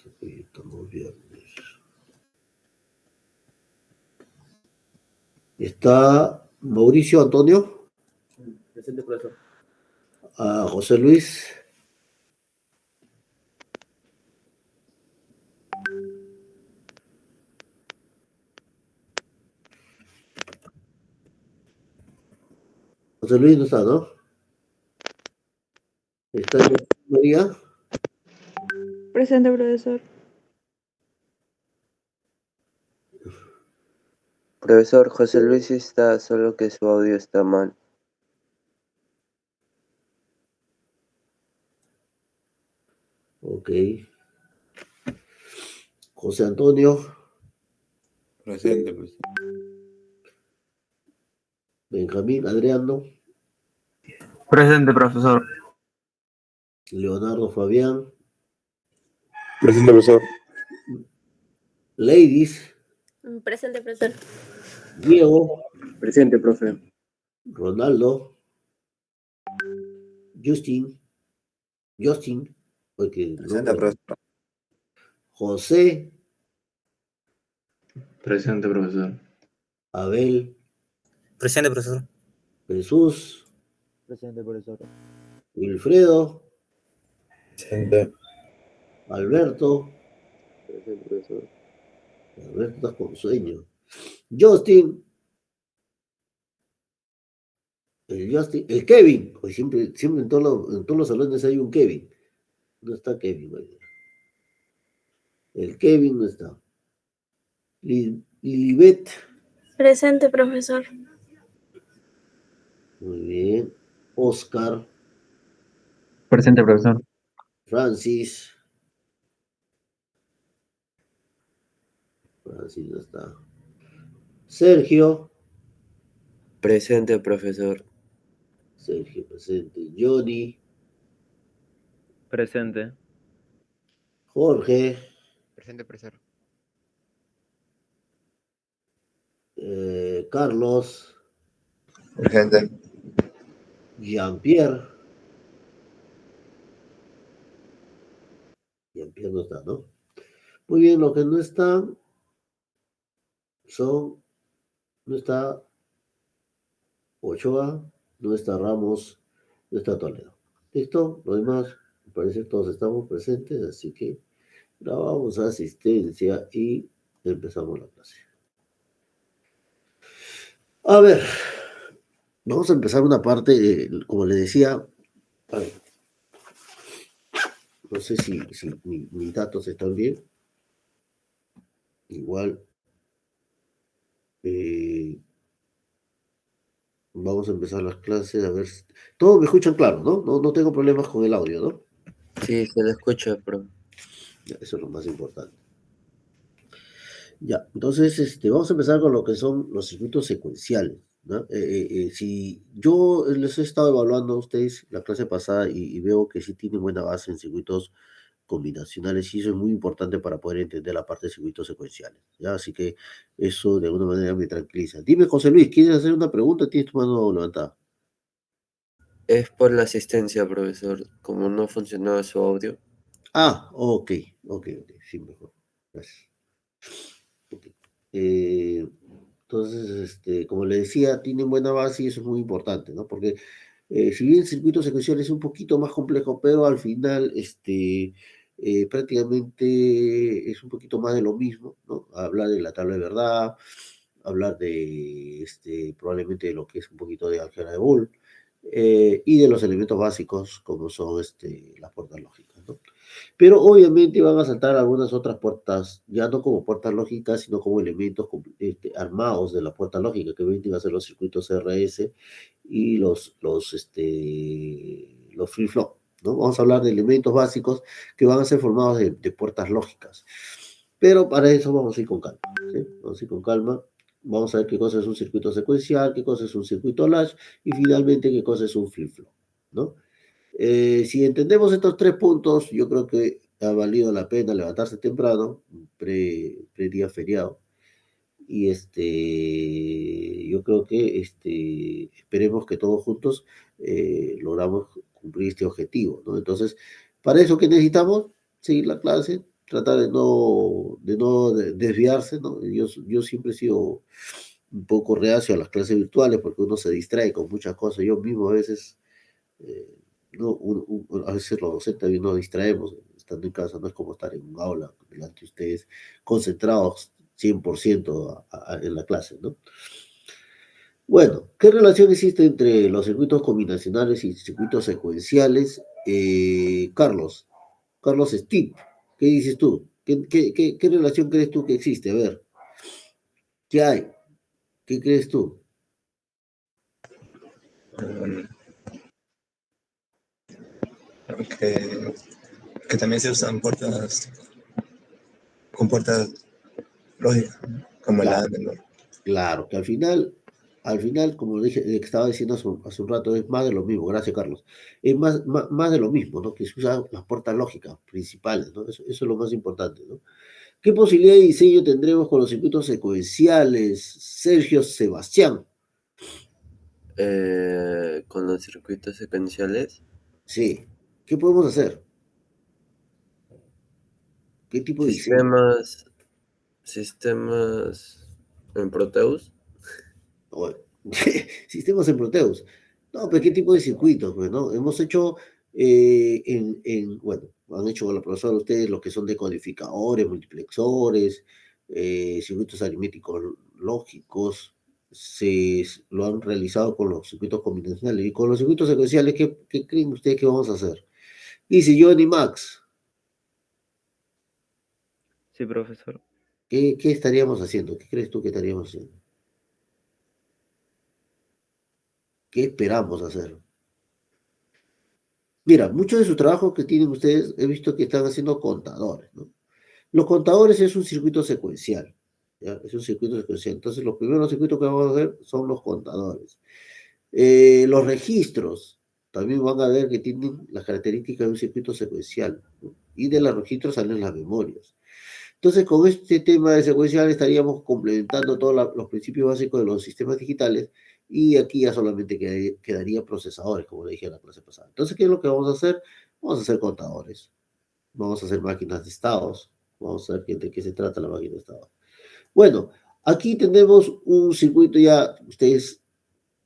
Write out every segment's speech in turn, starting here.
Hoy estamos viernes. Está Mauricio Antonio. Presente, profesor. José Luis. José Luis no está, ¿no? ¿Está María? Presente, profesor. Profesor, José Luis está, solo que su audio está mal. Ok. José Antonio. Presente, profesor. Benjamín Adriano. Presente, profesor. Leonardo Fabián. Presente, profesor. Ladies. Presente, profesor. Diego. Presente, profe. Ronaldo. Justin. Porque Presente, profesor. José. Presente, profesor. Abel. Presente, profesor. Jesús. Presente, profesor. Wilfredo. Presente. Alberto. Presente, profesor. Alberto está con sueño. Justin. El Kevin. Pues siempre en todos los salones hay un Kevin. No está Kevin. El Kevin no está. Lilibet. Presente, profesor. Muy bien. Oscar. Presente, profesor. Francis no está. Sergio. Presente, profesor. Sergio presente. Johnny. Presente. Jorge. Presente, profesor. Carlos. Presente. Jean-Pierre. Jean-Pierre no está, ¿no? Muy bien, lo que no están no está Ochoa, no está Ramos, no está Toledo. ¿Listo? Lo demás, me parece que todos estamos presentes, así que grabamos asistencia y empezamos la clase. A ver, vamos a empezar una parte, como le decía, a ver, no sé si mis datos están bien. Igual, vamos a empezar las clases, a ver. Todos me escuchan claro, ¿no? No tengo problemas con el audio, ¿no? Sí, se lo escucha, profe. Ya, eso es lo más importante. Ya, entonces vamos a empezar con lo que son los circuitos secuenciales, ¿no? Si yo les he estado evaluando a ustedes la clase pasada y veo que sí tienen buena base en circuitos combinacionales y eso es muy importante para poder entender la parte de circuitos secuenciales, ¿ya? Así que eso de alguna manera me tranquiliza. Dime, José Luis, ¿quieres hacer una pregunta? ¿Tienes tu mano levantada? Es por la asistencia, profesor. Como no funcionaba su audio. Ok, sí, mejor. Gracias. Okay. Entonces, como le decía, tienen buena base y eso es muy importante, ¿no? Porque si bien el circuito secuencial es un poquito más complejo, pero al final, prácticamente es un poquito más de lo mismo, ¿no? Hablar de la tabla de verdad, hablar de, probablemente de lo que es un poquito de álgebra de Boole, y de los elementos básicos como son, las puertas lógicas, ¿no? Pero obviamente van a saltar algunas otras puertas, ya no como puertas lógicas, sino como elementos armados de la puerta lógica, que van a ser los circuitos RS y los flip-flop, ¿no? Vamos a hablar de elementos básicos que van a ser formados de puertas lógicas. Pero para eso vamos a ir con calma, ¿sí? Vamos a ir con calma. Vamos a ver qué cosa es un circuito secuencial, qué cosa es un circuito latch y finalmente qué cosa es un flip-flop, ¿no? Si entendemos estos 3 puntos, yo creo que ha valido la pena levantarse temprano, pre-día feriado. Y yo creo que esperemos que todos juntos logramos cumplir este objetivo, ¿no? Entonces, para eso, ¿qué necesitamos? Seguir la clase, tratar de no desviarse, ¿no? Yo siempre he sido un poco reacio a las clases virtuales porque uno se distrae con muchas cosas. Yo mismo a veces, eh, no, a veces los docentes también nos distraemos estando en casa, no es como estar en un aula delante de ustedes concentrados 100% en la clase, ¿no? Bueno, ¿qué relación existe entre los circuitos combinacionales y circuitos secuenciales? Carlos Steve, ¿qué dices tú? ¿Qué relación crees tú que existe? A ver, ¿qué hay? ¿Qué crees tú? Mm, que, que también se usan con puertas lógicas, ¿no? Como el Claro, AND, ¿no? claro, que al final, como dije, que estaba diciendo hace un rato, es más de lo mismo, gracias Carlos, es más de lo mismo, ¿no? Que se usan las puertas lógicas principales, ¿no? Eso es lo más importante, ¿no? ¿Qué posibilidad de diseño tendremos con los circuitos secuenciales, Sergio Sebastián? Con los circuitos secuenciales, Sí, ¿qué podemos hacer? ¿Qué tipo de diseño? sistemas en Proteus. Bueno, sistemas en Proteus. No, pero ¿qué tipo de circuitos? Pues, ¿no? Hemos hecho, bueno, han hecho con la profesora ustedes lo que son decodificadores, multiplexores, circuitos aritméticos lógicos, lo han realizado con los circuitos combinacionales. Y con los circuitos secuenciales, ¿qué creen ustedes que vamos a hacer? Dice Johnny Max, Sí, profesor. ¿qué estaríamos haciendo? ¿Qué crees tú que estaríamos haciendo? ¿Qué esperamos hacer? Mira, muchos de sus trabajos que tienen ustedes, he visto que están haciendo contadores, ¿no? Los contadores es un circuito secuencial, ¿ya? Es un circuito secuencial. Entonces, los primeros circuitos que vamos a ver son los contadores. Los registros también van a ver que tienen las características de un circuito secuencial, ¿no? Y de los registros salen las memorias. Entonces, con este tema de secuencial estaríamos complementando todos los principios básicos de los sistemas digitales y aquí ya solamente quedaría procesadores, como le dije en la clase pasada. Entonces, ¿qué es lo que vamos a hacer? Vamos a hacer contadores, vamos a hacer máquinas de estados, vamos a ver de qué se trata la máquina de estados. Bueno, aquí tenemos un circuito ya, ustedes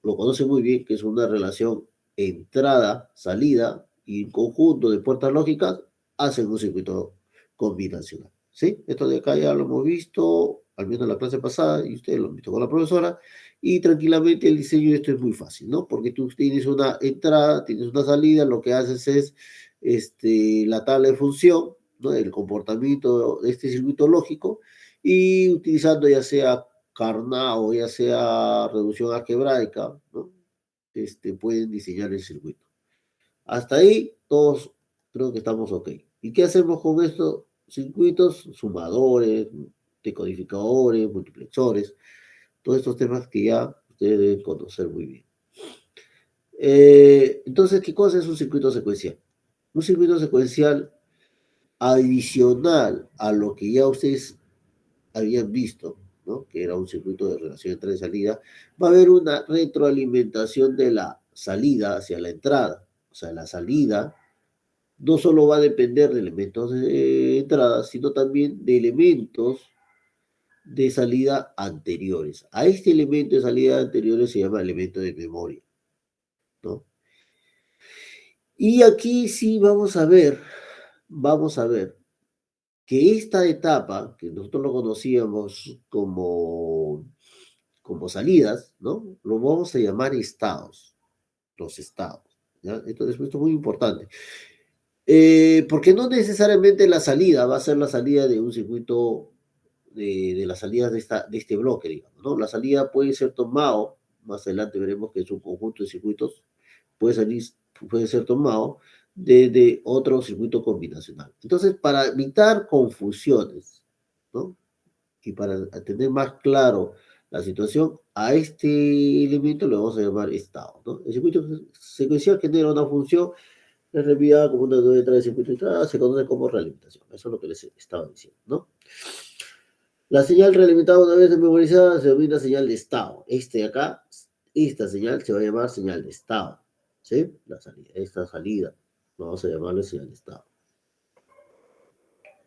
lo conocen muy bien, que es una relación entrada-salida y un conjunto de puertas lógicas hacen un circuito combinacional. ¿Sí? Esto de acá ya lo hemos visto, al menos en la clase pasada, y ustedes lo han visto con la profesora, y tranquilamente el diseño de esto es muy fácil, ¿no? Porque tú tienes una entrada, tienes una salida, lo que haces es la tabla de función, ¿no? El comportamiento de este circuito lógico, y utilizando ya sea Carnot o ya sea reducción algebraica, ¿no? Pueden diseñar el circuito. Hasta ahí todos creo que estamos ok. ¿Y qué hacemos con estos circuitos? Sumadores, decodificadores, multiplexores, todos estos temas que ya ustedes deben conocer muy bien. Entonces, ¿qué cosa es un circuito secuencial? Un circuito secuencial adicional a lo que ya ustedes habían visto, ¿no? Que era un circuito de relación entrada y salida, va a haber una retroalimentación de la salida hacia la entrada. O sea, la salida no solo va a depender de elementos de entrada, sino también de elementos de salida anteriores. A este elemento de salida anteriores se llama elemento de memoria, ¿no? Y aquí sí vamos a ver que esta etapa, que nosotros lo conocíamos como salidas, ¿no? Lo vamos a llamar estados, los estados, ¿ya? Entonces, esto es muy importante. Porque no necesariamente la salida va a ser la salida de un circuito de las salidas de este bloque, digamos, ¿no? La salida puede ser tomado, más adelante veremos que es un conjunto de circuitos, puede ser tomado de otro circuito combinacional. Entonces, para evitar confusiones, ¿no? Y para tener más claro la situación, a este elemento le vamos a llamar estado, ¿no? El circuito secuencial genera una función, es reenviada como una letra de circuito de entrada, se conoce como realimentación. Eso es lo que les estaba diciendo, ¿no? La señal realimitada una vez memorizada se denomina señal de estado. De acá, esta señal se va a llamar señal de estado, ¿sí? Esta salida, vamos a llamarle señal de estado.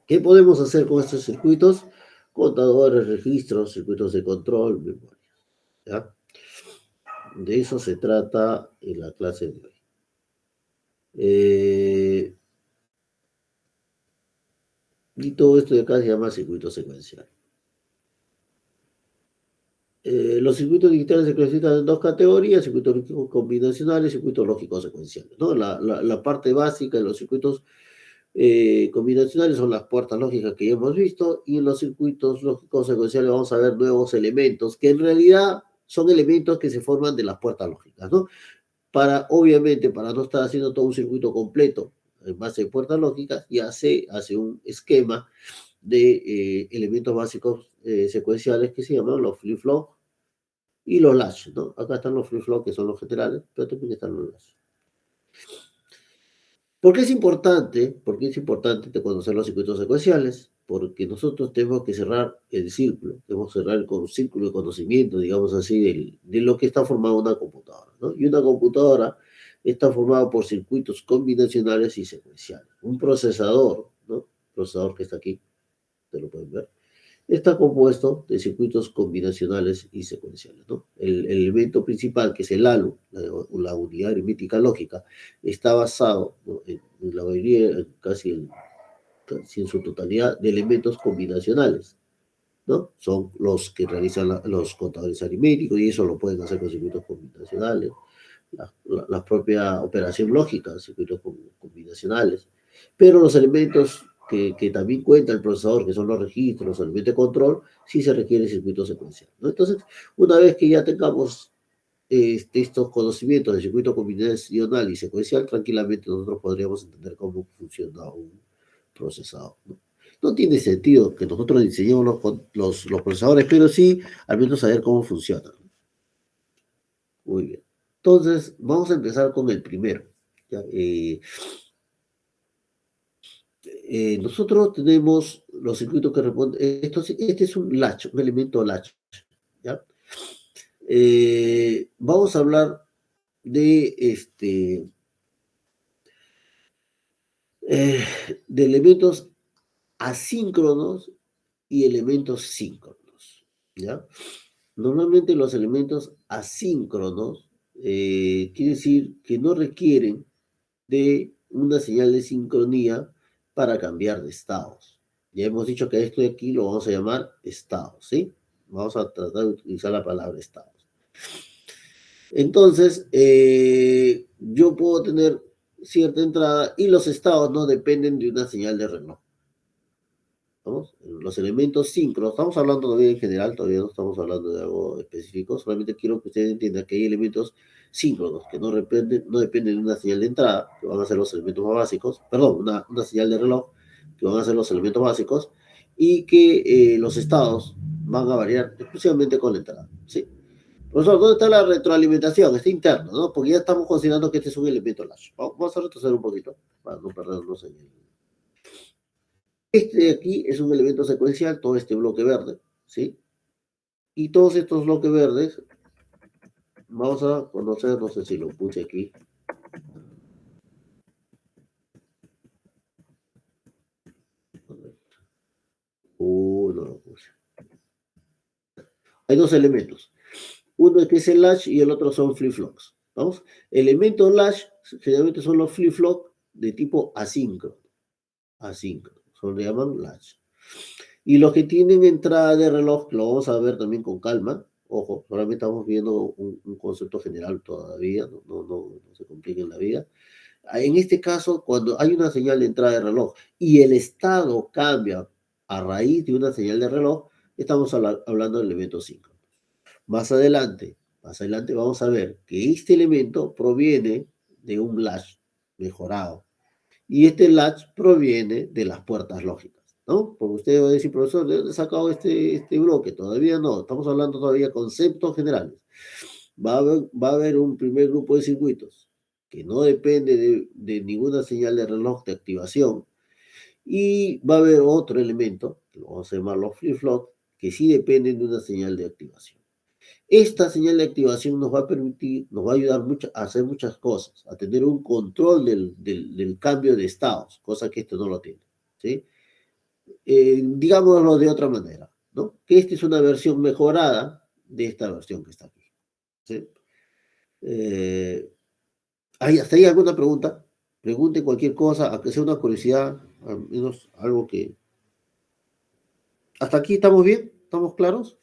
¿Qué podemos hacer con estos circuitos? Contadores, registros, circuitos de control, memorias. ¿Ya? De eso se trata en la clase de hoy. Y todo esto de acá se llama circuito secuencial. Los circuitos digitales se clasifican en dos categorías: circuitos lógicos combinacionales y circuitos lógicos secuenciales, ¿no? La parte básica de los circuitos combinacionales son las puertas lógicas que ya hemos visto, y en los circuitos lógicos secuenciales vamos a ver nuevos elementos que en realidad son elementos que se forman de las puertas lógicas, ¿no? Obviamente, para no estar haciendo todo un circuito completo en base de puertas lógicas, ya se hace un esquema de elementos básicos secuenciales que se llaman los flip-flop y los latch, ¿no? Acá están los flip-flop, que son los generales, pero también están los latch. ¿Por qué es importante? Porque es importante conocer los circuitos secuenciales, porque nosotros tenemos que cerrar el círculo, tenemos que cerrar el círculo de conocimiento, digamos así, de lo que está formada una computadora, ¿no? Y una computadora está formada por circuitos combinacionales y secuenciales. Un procesador, ¿no? Procesador que está aquí, te lo pueden ver, está compuesto de circuitos combinacionales y secuenciales, ¿no? El elemento principal, que es el ALU, la unidad aritmética lógica, está basado, ¿no?, en la mayoría, casi en su totalidad, de elementos combinacionales, ¿no? Son los que realizan los contadores aritméticos, y eso lo pueden hacer con circuitos combinacionales. La propia operación lógica, circuitos combinacionales. Pero los elementos que también cuenta el procesador, que son los registros, los elementos de control, sí se requiere circuito secuencial, ¿no? Entonces, una vez que ya tengamos estos conocimientos de circuito combinacional y secuencial, tranquilamente nosotros podríamos entender cómo funciona un procesador, ¿no? No tiene sentido que nosotros diseñemos los procesadores, pero sí al menos saber cómo funcionan. Muy bien. Entonces, vamos a empezar con el primero. ¿Ya? Nosotros tenemos los circuitos que responden. Este es un latch, un elemento latch, ¿ya? Vamos a hablar de elementos asíncronos y elementos síncronos, ¿ya? Normalmente los elementos asíncronos quiere decir que no requieren de una señal de sincronía para cambiar de estados. Ya hemos dicho que esto de aquí lo vamos a llamar estados, ¿sí? Vamos a tratar de utilizar la palabra estados. Entonces, yo puedo tener cierta entrada y los estados no dependen de una señal de reloj. ¿Vamos? Los elementos síncronos, estamos hablando todavía en general, todavía no estamos hablando de algo específico, solamente quiero que ustedes entiendan que hay elementos síncronos que no dependen de una señal de entrada, que van a ser los elementos más básicos, perdón, una señal de reloj, que van a ser los elementos básicos, y que los estados van a variar exclusivamente con la entrada, ¿sí? Profesor, ¿dónde está la retroalimentación? Está interno, ¿no? Porque ya estamos considerando que este es un elemento latch. Vamos a retroceder un poquito, para no perdernos en el... Este de aquí es un elemento secuencial, todo este bloque verde, ¿sí? Y todos estos bloques verdes, vamos a conocer, no sé si lo puse aquí. No lo puse. Hay dos elementos. Uno es que es el latch y el otro son flip-flops. ¿Vamos? Elementos latch generalmente son los flip-flops de tipo asíncrono. Asíncrono. Se le llaman latch. Y los que tienen entrada de reloj, lo vamos a ver también con calma. Ojo, solamente estamos viendo un concepto general todavía, no se compliquen la vida. En este caso, cuando hay una señal de entrada de reloj y el estado cambia a raíz de una señal de reloj, estamos hablando de elementos síncronos. Más adelante vamos a ver que este elemento proviene de un latch mejorado. Y este latch proviene de las puertas lógicas, ¿no? Porque usted va a decir, profesor, ¿de dónde he sacado este bloque? Todavía no, estamos hablando todavía de conceptos generales. Va a haber un primer grupo de circuitos que no depende de ninguna señal de reloj de activación, y va a haber otro elemento, que lo vamos a llamar los flip-flops, que sí dependen de una señal de activación. Esta señal de activación nos va a ayudar mucho a hacer muchas cosas, a tener un control del cambio de estados, cosa que esto no lo tiene, ¿sí? digámoslo de otra manera, ¿no? Que esta es una versión mejorada de esta versión que está aquí. ¿Sí? ¿Hasta ahí alguna pregunta? Pregunte cualquier cosa, aunque sea una curiosidad, al menos algo que... ¿Hasta aquí estamos bien? ¿Estamos claros?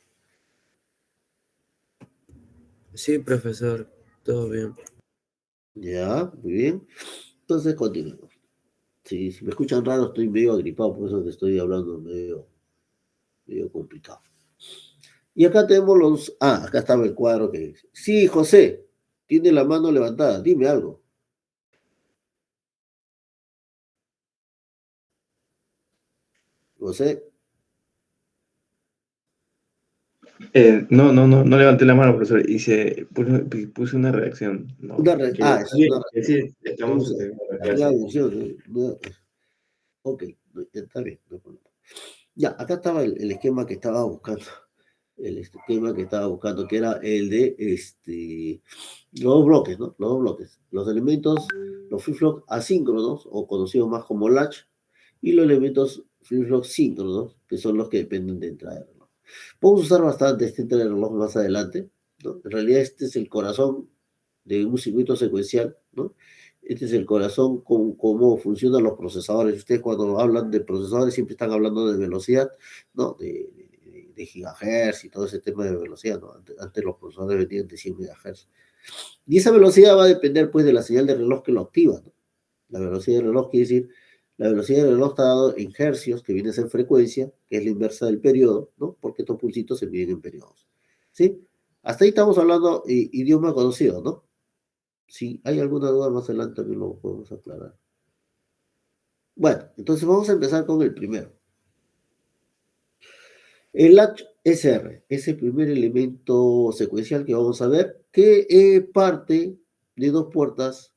Sí, profesor, todo bien. Ya, muy bien. Entonces continuemos. Si me escuchan raro, estoy medio agripado, por eso que estoy hablando medio complicado. Y acá tenemos los... Ah, acá estaba el cuadro que dice. Sí, José, tiene la mano levantada, dime algo. José, No levanté la mano, profesor. Puse una reacción. No, es una que sí, estamos reacción. en la La nueva clase. función, ¿eh? Ok, está bien, no hay problema. Ya, acá estaba el esquema que estaba buscando. El esquema que estaba buscando, que era el de los dos bloques, ¿no? Los dos bloques. Los elementos, los flip-flop asíncronos, o conocidos más como latch, y los elementos flip-flop síncronos, que son los que dependen de entrada de reloj. Podemos usar bastante este entrada de reloj más adelante, ¿no? En realidad este es el corazón de un circuito secuencial, ¿no? Este es el corazón con cómo funcionan los procesadores. Ustedes cuando hablan de procesadores siempre están hablando de velocidad, ¿no? De gigahertz y todo ese tema de velocidad, ¿no? Antes los procesadores venían de 100 megahertz. Y esa velocidad va a depender, pues, de la señal de reloj que lo activa, ¿no? La velocidad del reloj quiere decir, la velocidad del reloj está dado en hercios, que viene a ser frecuencia, que es la inversa del periodo, ¿no? Porque estos pulsitos se miden en periodos, ¿sí? Hasta ahí estamos hablando idioma conocido, ¿no? Si hay alguna duda más adelante también lo podemos aclarar. Bueno, entonces vamos a empezar con el primero. El latch SR es el primer elemento secuencial que vamos a ver, que parte de dos puertas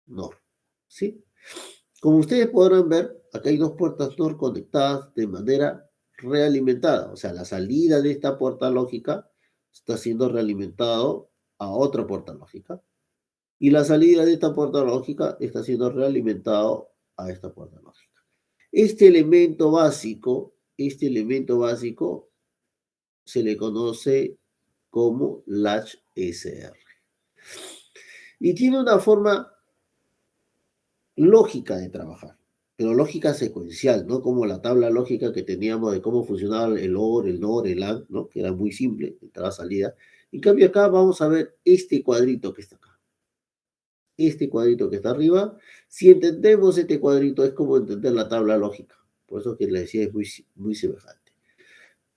NOR, ¿sí? Como ustedes podrán ver, acá hay dos puertas NOR conectadas de manera realimentadas, o sea, la salida de esta puerta lógica está siendo realimentado a otra puerta lógica, y la salida de esta puerta lógica está siendo realimentado a esta puerta lógica. Este elemento básico se le conoce como latch SR. Y tiene una forma lógica de trabajar, pero lógica secuencial, no como la tabla lógica que teníamos de cómo funcionaba el OR, el NOR, el AND, ¿no? Que era muy simple, entrada-salida. En cambio acá vamos a ver este cuadrito que está acá. Este cuadrito que está arriba, si entendemos este cuadrito es como entender la tabla lógica. Por eso que les decía es muy semejante.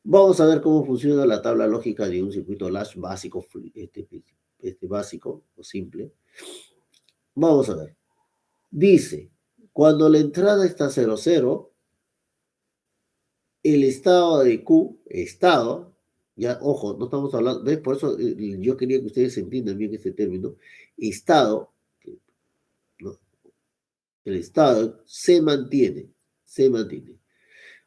Vamos a ver cómo funciona la tabla lógica de un circuito latch básico, básico o simple. Vamos a ver. Dice, cuando la entrada está 0,0, el estado de Q, ya, ojo, no estamos hablando, ¿ves? Por eso yo quería que ustedes entiendan bien este término, estado, ¿no? El estado se mantiene.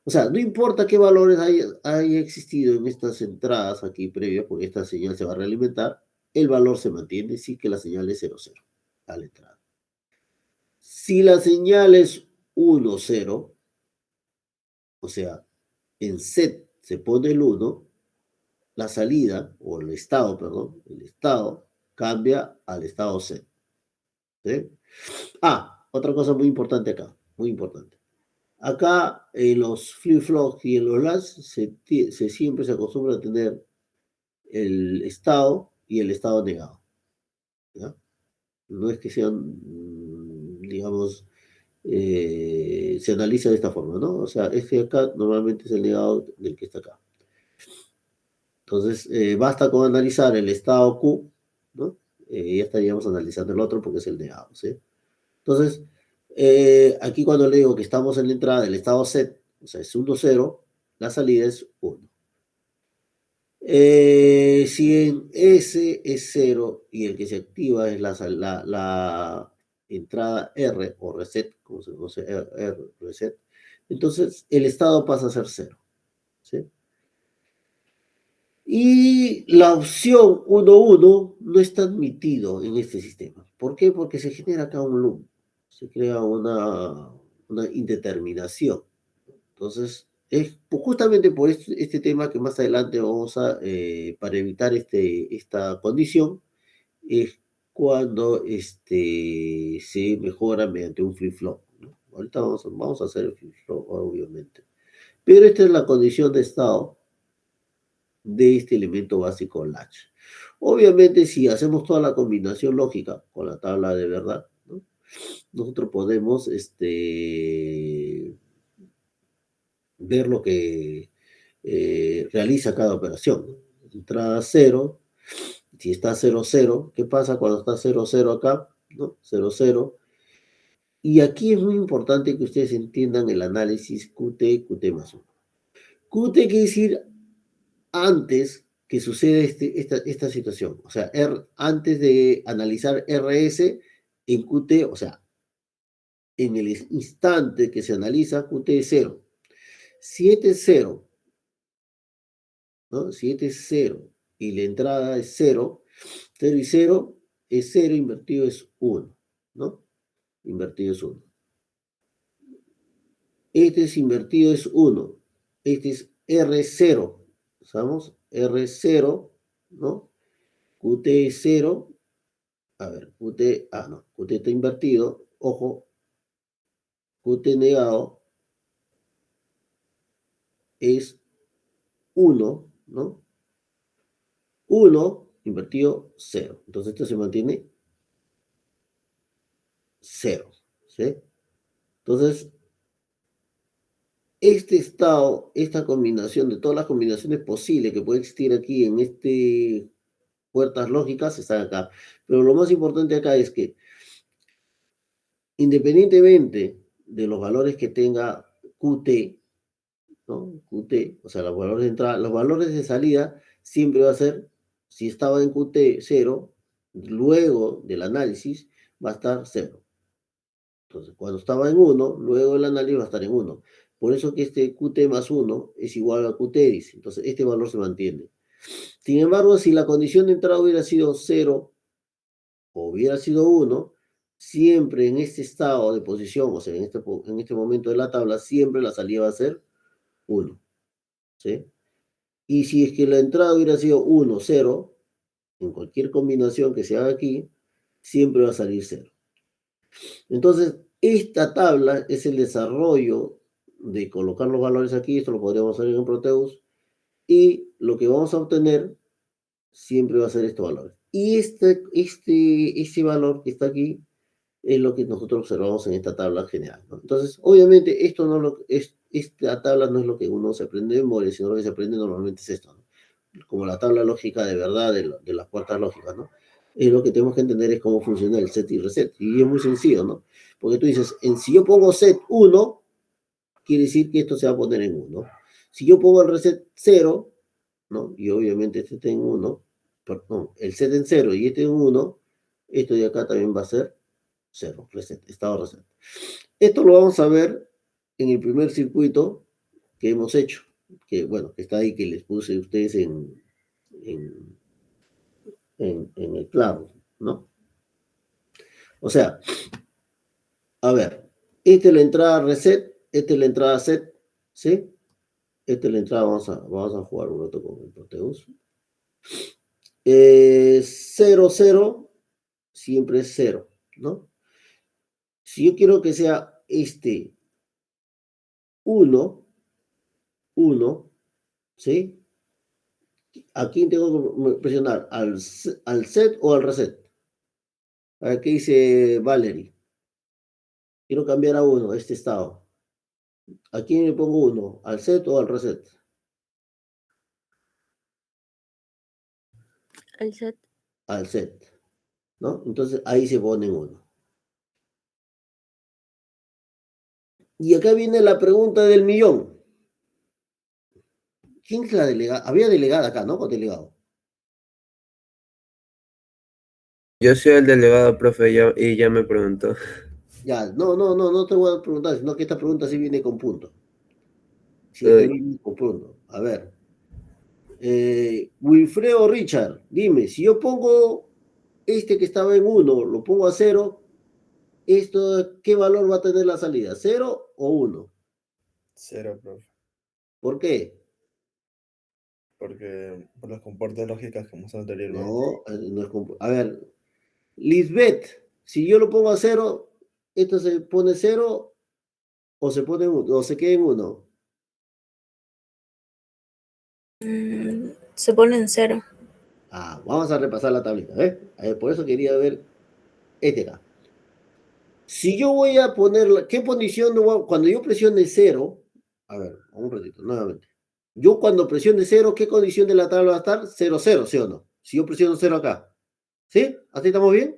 O sea, no importa qué valores haya existido en estas entradas aquí previas, porque esta señal se va a realimentar, el valor se mantiene, sí que la señal es 0,0 a la entrada. Si la señal es 1,0, o sea, en set se pone el 1, la salida, o el estado cambia al estado set. ¿Sí? Otra cosa muy importante acá, muy importante. Acá en los flip-flops y en los latch siempre se acostumbra a tener el estado y el estado negado, ¿ya? No es que sean, digamos, se analiza de esta forma, ¿no? O sea, este de acá normalmente es el negado del que está acá. Entonces, basta con analizar el estado Q, ¿no? Ya estaríamos analizando el otro porque es el negado, ¿sí? Entonces, aquí cuando le digo que estamos en la entrada del estado set, o sea, es 1,0, la salida es 1. Si en S es 0 y el que se activa es la entrada R o reset, como se conoce R, reset, entonces el estado pasa a ser 0. ¿Sí? Y la opción 1,1 no está admitido en este sistema. ¿Por qué? Porque se genera acá un loop, se crea una indeterminación. Entonces, es justamente por este tema que más adelante vamos a, para evitar esta condición, es cuando se mejora mediante un flip-flop, ¿no? Ahorita vamos a hacer el flip-flop, obviamente. Pero esta es la condición de estado de este elemento básico latch. Obviamente, si hacemos toda la combinación lógica con la tabla de verdad, ¿no? Nosotros podemos ver lo que realiza cada operación, ¿no? Entrada 0, si está 0, 0, ¿qué pasa cuando está 0, 0 acá? ¿No? 0, 0. Y aquí es muy importante que ustedes entiendan el análisis QT, QT más 1. QT quiere decir antes que sucede esta situación. O sea, antes de analizar RS en QT, o sea, en el instante que se analiza, QT es 0. 7 es 0, ¿no? 7 es 0 y la entrada es 0. 0 y 0 es 0, invertido es 1, ¿no? Invertido es 1. Este es invertido es 1. Este es R0. ¿Sabemos? R0, ¿no? QT es 0. A ver, QT, no, QT está invertido. Ojo, QT negado es 1, ¿no? 1 invertido 0. Entonces esto se mantiene 0, ¿sí? Entonces, este estado, esta combinación de todas las combinaciones posibles que puede existir aquí en puertas lógicas están acá. Pero lo más importante acá es que independientemente de los valores que tenga QT, ¿no? QT, o sea, los valores de entrada, los valores de salida siempre va a ser, si estaba en QT 0, luego del análisis va a estar 0. Entonces, cuando estaba en 1, luego del análisis va a estar en 1. Por eso que este QT más 1 es igual a QT, dice. Entonces, este valor se mantiene. Sin embargo, si la condición de entrada hubiera sido 0 o hubiera sido 1, siempre en este estado de posición, o sea, en este momento de la tabla, siempre la salida va a ser 1. ¿Sí? Y si es que la entrada hubiera sido 1, 0, en cualquier combinación que se haga aquí, siempre va a salir 0. Entonces, esta tabla es el desarrollo de colocar los valores aquí. Esto lo podríamos hacer en Proteus. Y lo que vamos a obtener siempre va a ser estos valores. Y este valor que está aquí es lo que nosotros observamos en esta tabla general, ¿no? Entonces, obviamente, esta tabla no es lo que uno se aprende de memoria, sino lo que se aprende normalmente es esto, ¿no? Como la tabla lógica de verdad de las puertas lógicas, ¿no? Lo que tenemos que entender es cómo funciona el set y reset. Y es muy sencillo, ¿no? Porque tú dices, si yo pongo set 1, quiere decir que esto se va a poner en 1. Si yo pongo el reset 0, ¿no? Y obviamente este está en 1, perdón, el set en 0 y este en 1, esto de acá también va a ser 0, reset, estado reset. Esto lo vamos a ver en el primer circuito que hemos hecho, que bueno, que está ahí, que les puse a ustedes en el claro, ¿no? O sea, a ver, esta es la entrada reset, esta es la entrada set, ¿sí? Esta es la entrada, vamos a jugar un rato con el Proteus. 0, 0, siempre es 0, ¿no? Si yo quiero que sea 1, 1, ¿sí? ¿A quién tengo que presionar? ¿Al set o al reset? A ver, ¿qué dice Valerie? Quiero cambiar a 1, este estado. ¿A quién le pongo 1? ¿Al set o al reset? Al set. Al set, ¿no? Entonces ahí se pone 1. Y acá viene la pregunta del millón. ¿Quién es la delegada? Había delegada acá, ¿no? O delegado. Yo soy el delegado, profe, y ya me preguntó. Ya, no te voy a preguntar, sino que esta pregunta sí viene con punto. Sí, esta viene con punto. A ver. Wilfredo Richard, dime, si yo pongo este que estaba en 1, lo pongo a 0, ¿qué valor va a tener la salida? ¿0 o 1? Cero, profe. ¿Por qué? Porque por las compuertas lógicas que mostré anteriormente. No, no es a ver, Lisbeth, si yo lo pongo a 0, ¿esto se pone 0 o se pone 1 o se queda en 1? Se pone en 0. Vamos a repasar la tablita, por eso quería ver este acá. Si yo voy a poner, ¿qué condición? Cuando yo presione 0, a ver, un ratito, nuevamente. Yo cuando presione 0, ¿qué condición de la tabla va a estar? 0, 0, ¿sí o no? Si yo presiono 0 acá. ¿Sí? ¿Así estamos bien?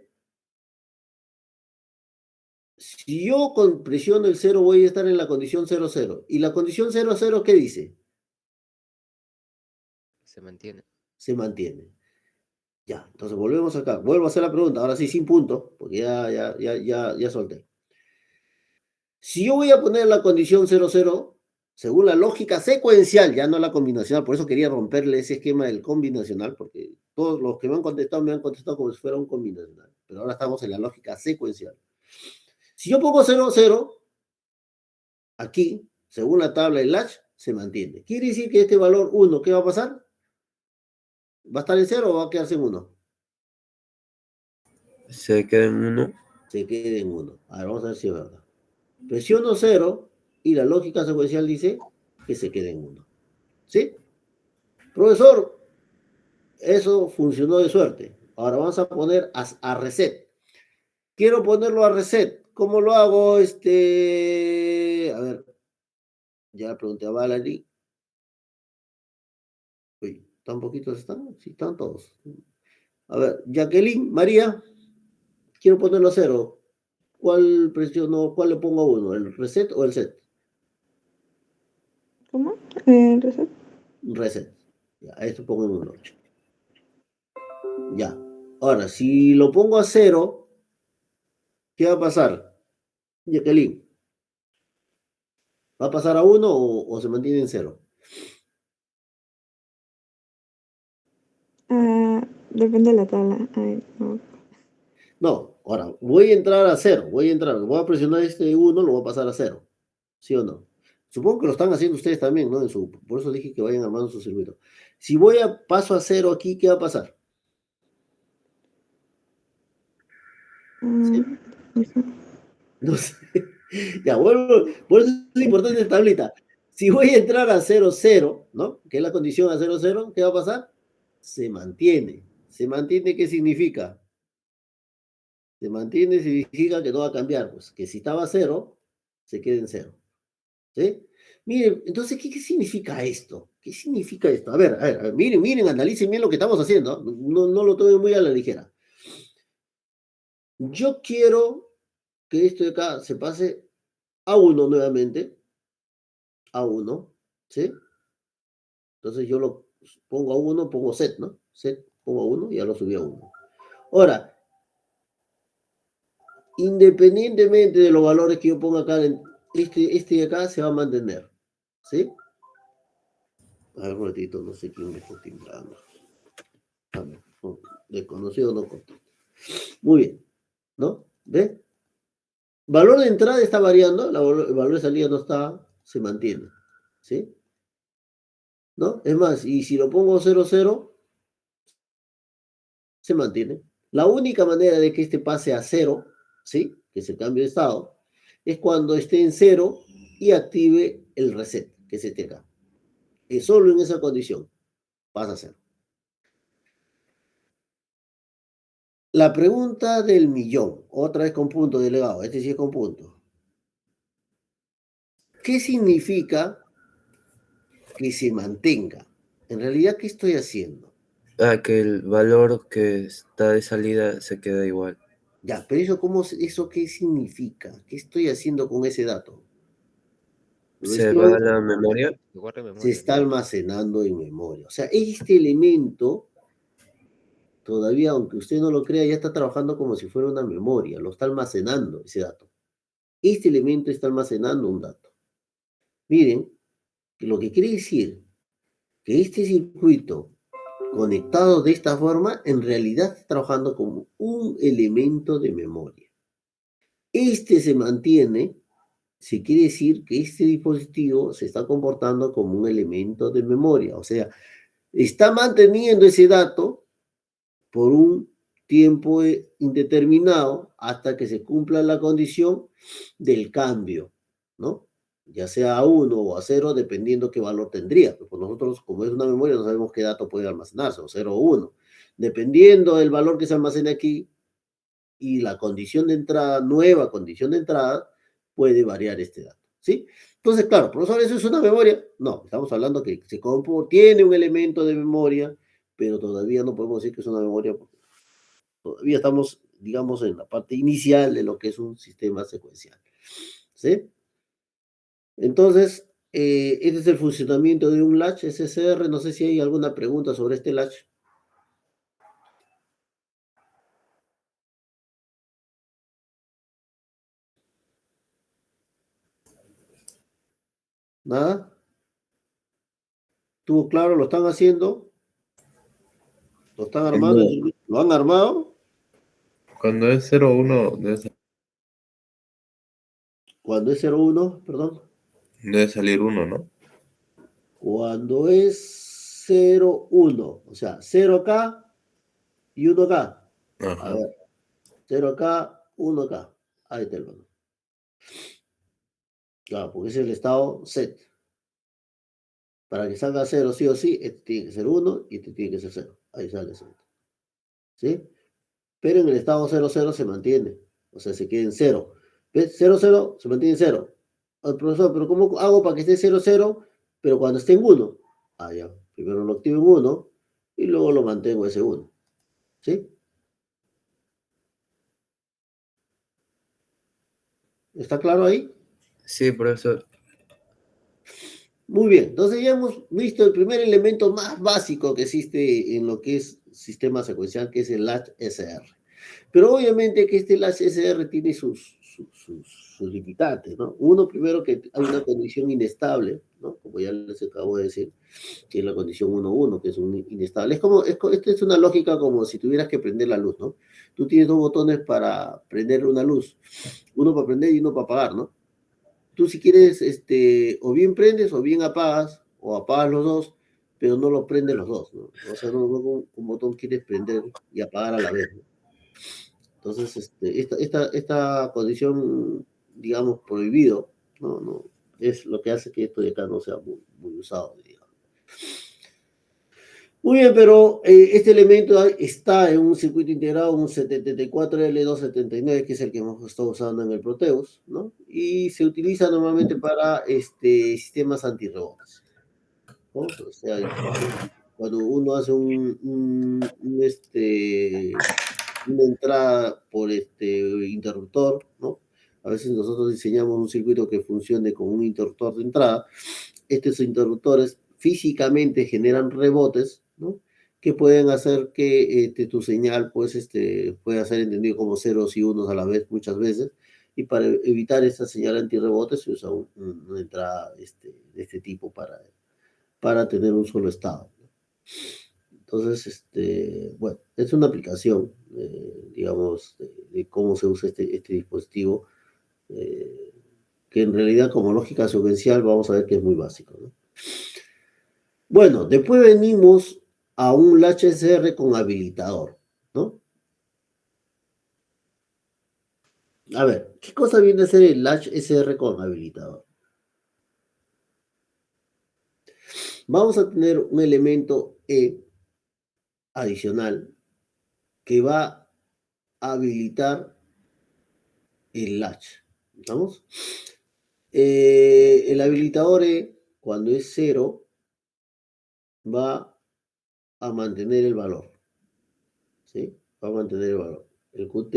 Si yo presiono el 0, voy a estar en la condición 0, 0. ¿Y la condición 0, 0 qué dice? Se mantiene. Se mantiene. Ya, entonces volvemos acá. Vuelvo a hacer la pregunta, ahora sí sin punto, porque ya solté. Si yo voy a poner la condición 0, 0, según la lógica secuencial, ya no la combinacional, por eso quería romperle ese esquema del combinacional, porque todos los que me han contestado como si fuera un combinacional, pero ahora estamos en la lógica secuencial. Si yo pongo 0, 0, aquí, según la tabla de Latch, se mantiene. Quiere decir que este valor 1, ¿qué va a pasar? ¿Va a estar en 0 o va a quedarse en 1? Se queda en 1. Se queda en 1. A ver, vamos a ver si es verdad. Presiono 0 y la lógica secuencial dice que se quede en 1. ¿Sí? Profesor, eso funcionó de suerte. Ahora vamos a poner a reset. Quiero ponerlo a reset. ¿Cómo lo hago? A ver, ya pregunté a Valerie. Uy, ¿tan poquitos están? Sí, están todos. A ver, Jacqueline, María, quiero ponerlo a 0. ¿Cuál presiono? ¿Cuál le pongo a 1? ¿El reset o el set? ¿Cómo? ¿Reset? Reset. Ya, a esto pongo en un 8. Ya. Ahora, si lo pongo a 0, ¿qué va a pasar? Jacqueline, ¿va a pasar a 1 o se mantiene en 0? Depende de la tabla. Ay, no. No, ahora, voy a entrar a 0. Voy a presionar este 1, lo voy a pasar a 0. ¿Sí o no? Supongo que lo están haciendo ustedes también, ¿no? Por eso dije que vayan armando su circuito. Si paso a 0 aquí, ¿qué va a pasar? ¿Sí? No sé. Ya, vuelvo. Por eso es importante esta tablita. Si voy a entrar a 0, 0, ¿no? Que es la condición a 0, 0, ¿qué va a pasar? Se mantiene. ¿Se mantiene qué significa? Se mantiene significa que no va a cambiar. Pues que si estaba a 0, se queda en 0. ¿Sí? Miren, entonces, ¿qué significa esto? ¿Qué significa esto? A ver, miren, analicen bien lo que estamos haciendo. No lo tomen muy a la ligera. Yo quiero que esto de acá se pase a 1 nuevamente. A 1, ¿sí? Entonces yo lo pongo a 1, pongo set, ¿no? Set, pongo a 1 y ya lo subí a 1. Ahora, independientemente de los valores que yo ponga acá, este de acá se va a mantener, ¿sí? A ver, un ratito, no sé quién me está timbrando. A ver, desconocido no contesta. Muy bien, ¿no? ¿Ve? Valor de entrada está variando, el valor de salida no está, se mantiene, ¿sí? ¿No? Es más, y si lo pongo 0, 0, se mantiene. La única manera de que este pase a 0, ¿sí? Que es el cambio de estado, es cuando esté en 0 y active el reset, que es este acá. Y solo en esa condición pasa a 0. La pregunta del millón, otra vez con punto, delegado, este sí es con punto. ¿Qué significa que se mantenga? En realidad, ¿qué estoy haciendo? Que el valor que está de salida se queda igual. Ya, pero ¿eso qué significa? ¿Qué estoy haciendo con ese dato? Se va a la memoria. Se está almacenando en memoria. O sea, este elemento, todavía, aunque usted no lo crea, ya está trabajando como si fuera una memoria, lo está almacenando ese dato. Este elemento está almacenando un dato. Miren, lo que quiere decir que este circuito conectado de esta forma, en realidad está trabajando como un elemento de memoria. Este se mantiene, se quiere decir que este dispositivo se está comportando como un elemento de memoria, o sea, está manteniendo ese dato por un tiempo indeterminado hasta que se cumpla la condición del cambio, ¿no? Ya sea a 1 o a 0, dependiendo qué valor tendría. Pues nosotros, como es una memoria, no sabemos qué dato puede almacenarse, o 0 o 1. Dependiendo del valor que se almacene aquí y la condición de entrada, nueva condición de entrada, puede variar este dato, ¿sí? Entonces, claro, profesor, ¿eso es una memoria? No, estamos hablando que tiene un elemento de memoria, pero todavía no podemos decir que es una memoria porque todavía estamos, digamos, en la parte inicial de lo que es un sistema secuencial, ¿sí? Entonces, este es el funcionamiento de un latch SSR. No sé si hay alguna pregunta sobre este latch. ¿Nada? ¿Estuvo claro? ¿Lo están haciendo? ¿Lo están armando? ¿Lo han armado? Cuando es 0-1, Cuando es 0,1, perdón. debe salir 1, ¿no? Cuando es 0,1, o sea, 0 acá y 1 acá. Ajá. A ver, 0 acá, 1 acá. Ahí está el valor. Claro, porque es el estado set. Para que salga 0 sí o sí, este tiene que ser 1 y este tiene que ser 0. Ahí sale 0. ¿Sí? Pero en el estado 00 se mantiene. O sea, se queda en 0. ¿Ves? 00 se mantiene en 0. Al profesor, ¿pero cómo hago para que esté 00, pero cuando esté en 1? Ah, ya. Primero lo activo en 1 y luego lo mantengo ese 1. ¿Sí? ¿Está claro ahí? Sí, profesor. Muy bien, entonces ya hemos visto el primer elemento más básico que existe en lo que es sistema secuencial, que es el latch SR. Pero obviamente que este latch SR tiene sus limitantes, ¿no? Uno, primero, que hay una condición inestable, ¿no? Como ya les acabo de decir, que es la condición 1,1, que es un inestable. Esto es una lógica como si tuvieras que prender la luz, ¿no? Tú tienes dos botones para prender una luz, uno para prender y uno para apagar, ¿no? Tú si quieres, o bien prendes o bien apagas, o apagas los dos, pero no lo prendes los dos, ¿no? O sea, no con un botón quieres prender y apagar a la vez, ¿no? Entonces, esta condición, digamos, prohibido, no, es lo que hace que esto de acá no sea muy usado, digamos. Muy bien, pero este elemento está en un circuito integrado, un 74L279, que es el que hemos estado usando en el Proteus, ¿no? Y se utiliza normalmente para sistemas antirrebotes, ¿no? O sea, cuando uno hace una entrada por interruptor, ¿no? A veces nosotros diseñamos un circuito que funcione con un interruptor de entrada. Estos interruptores físicamente generan rebotes, ¿no? Que pueden hacer que tu señal pues, pueda ser entendido como ceros y unos a la vez muchas veces. Y para evitar esta señal antirrebote se usa una entrada de este tipo para tener un solo estado. Entonces, bueno, es una aplicación, digamos, de cómo se usa este dispositivo, que en realidad como lógica secuencial vamos a ver que es muy básico, ¿no? Bueno, después venimos a un latch SR con habilitador, ¿no? A ver, ¿qué cosa viene a ser el latch SR con habilitador? Vamos a tener un elemento E adicional que va a habilitar el latch, ¿estamos? El habilitador E, cuando es 0, va a mantener el valor, ¿sí? Va a mantener el valor. El QT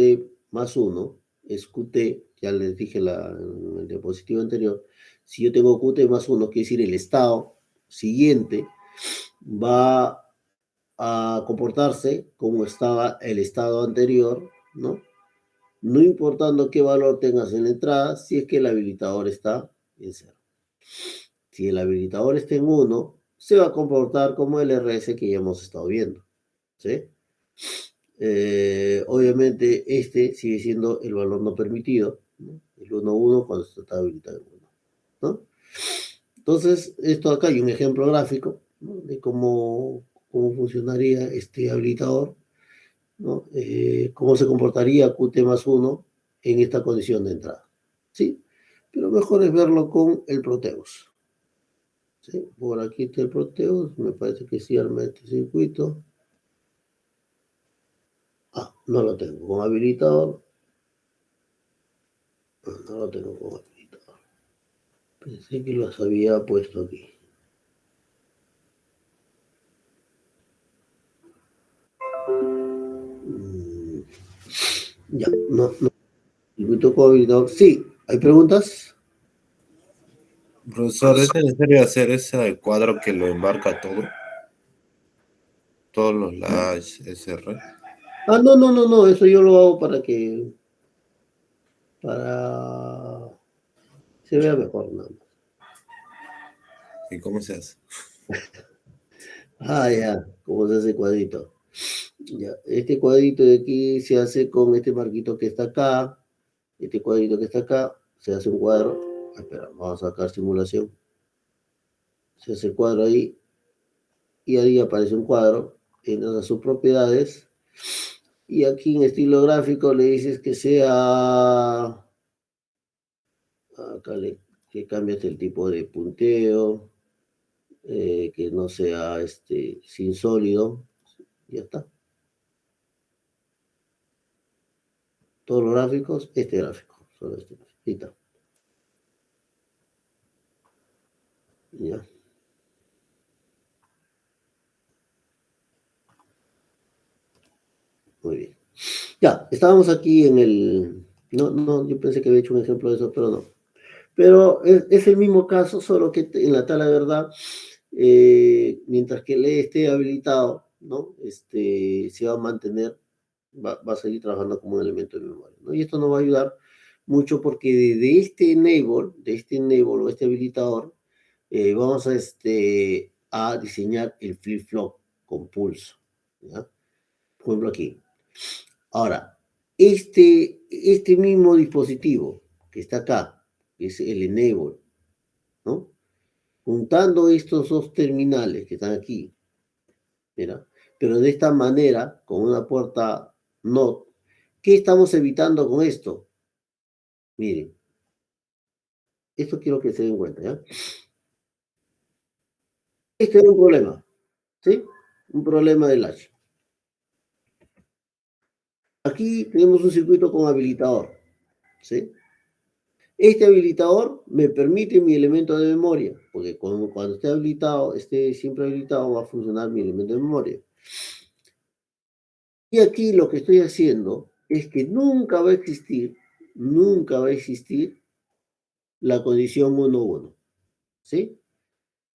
más 1 es QT, ya les dije en el diapositivo anterior. Si yo tengo QT más 1, quiere decir el estado siguiente va a comportarse como estaba el estado anterior, ¿no? No importando qué valor tengas en la entrada, si es que el habilitador está en 0. Si el habilitador está en 1, se va a comportar como el RS que ya hemos estado viendo, ¿sí? Obviamente este sigue siendo el valor no permitido, ¿no? el 1-1 cuando está habilitado el 1, ¿no? Entonces, esto acá hay un ejemplo gráfico, ¿no? De cómo funcionaría este habilitador, ¿no? Cómo se comportaría Qt+1 en esta condición de entrada, ¿sí? Pero mejor es verlo con el Proteus, ¿sí? Por aquí está el Proteus, me parece que sí arma este circuito. No lo tengo con habilitador. No lo tengo con habilitador. Pensé que los había puesto aquí. Ya, no. Circuito con habilitador. Sí, ¿hay preguntas? Profesor, ¿es necesario hacer ese cuadro que lo embarca todo? Todos los latch, SR. No, eso yo lo hago para se vea mejor, nada más. ¿Y cómo se hace? Ya, ¿cómo se hace cuadrito? Ya, este cuadrito de aquí se hace con este marquito que está acá, este cuadrito que está acá, se hace un cuadro. Espera, vamos a sacar simulación. Se hace el cuadro ahí, y ahí aparece un cuadro, entras a sus propiedades, y aquí en estilo gráfico le dices que sea, acá que cambias el tipo de punteo, que no sea sin sólido, ya está. Todos los gráficos, este gráfico, solo este, ahí está. Ya. Muy bien. Ya, estábamos aquí en el... No, yo pensé que había hecho un ejemplo de eso, pero no. Pero es el mismo caso, solo que en la tabla de verdad, mientras que le esté habilitado, ¿no? Se va a mantener, va a seguir trabajando como un elemento de memoria, ¿no? Y esto nos va a ayudar mucho porque de este enable o este habilitador, vamos a diseñar el flip-flop con pulso, ¿ya? Por ejemplo aquí. Ahora, este mismo dispositivo que está acá, que es el enable, ¿no? Juntando estos dos terminales que están aquí, mira, pero de esta manera, con una puerta NOT, ¿qué estamos evitando con esto? Miren, esto quiero que se den cuenta, ¿ya? Este es un problema, ¿sí? Un problema del latch. Aquí tenemos un circuito con habilitador, ¿sí? Este habilitador me permite mi elemento de memoria, porque cuando esté habilitado, esté siempre habilitado, va a funcionar mi elemento de memoria. Y aquí lo que estoy haciendo es que nunca va a existir la condición 1-1, ¿sí?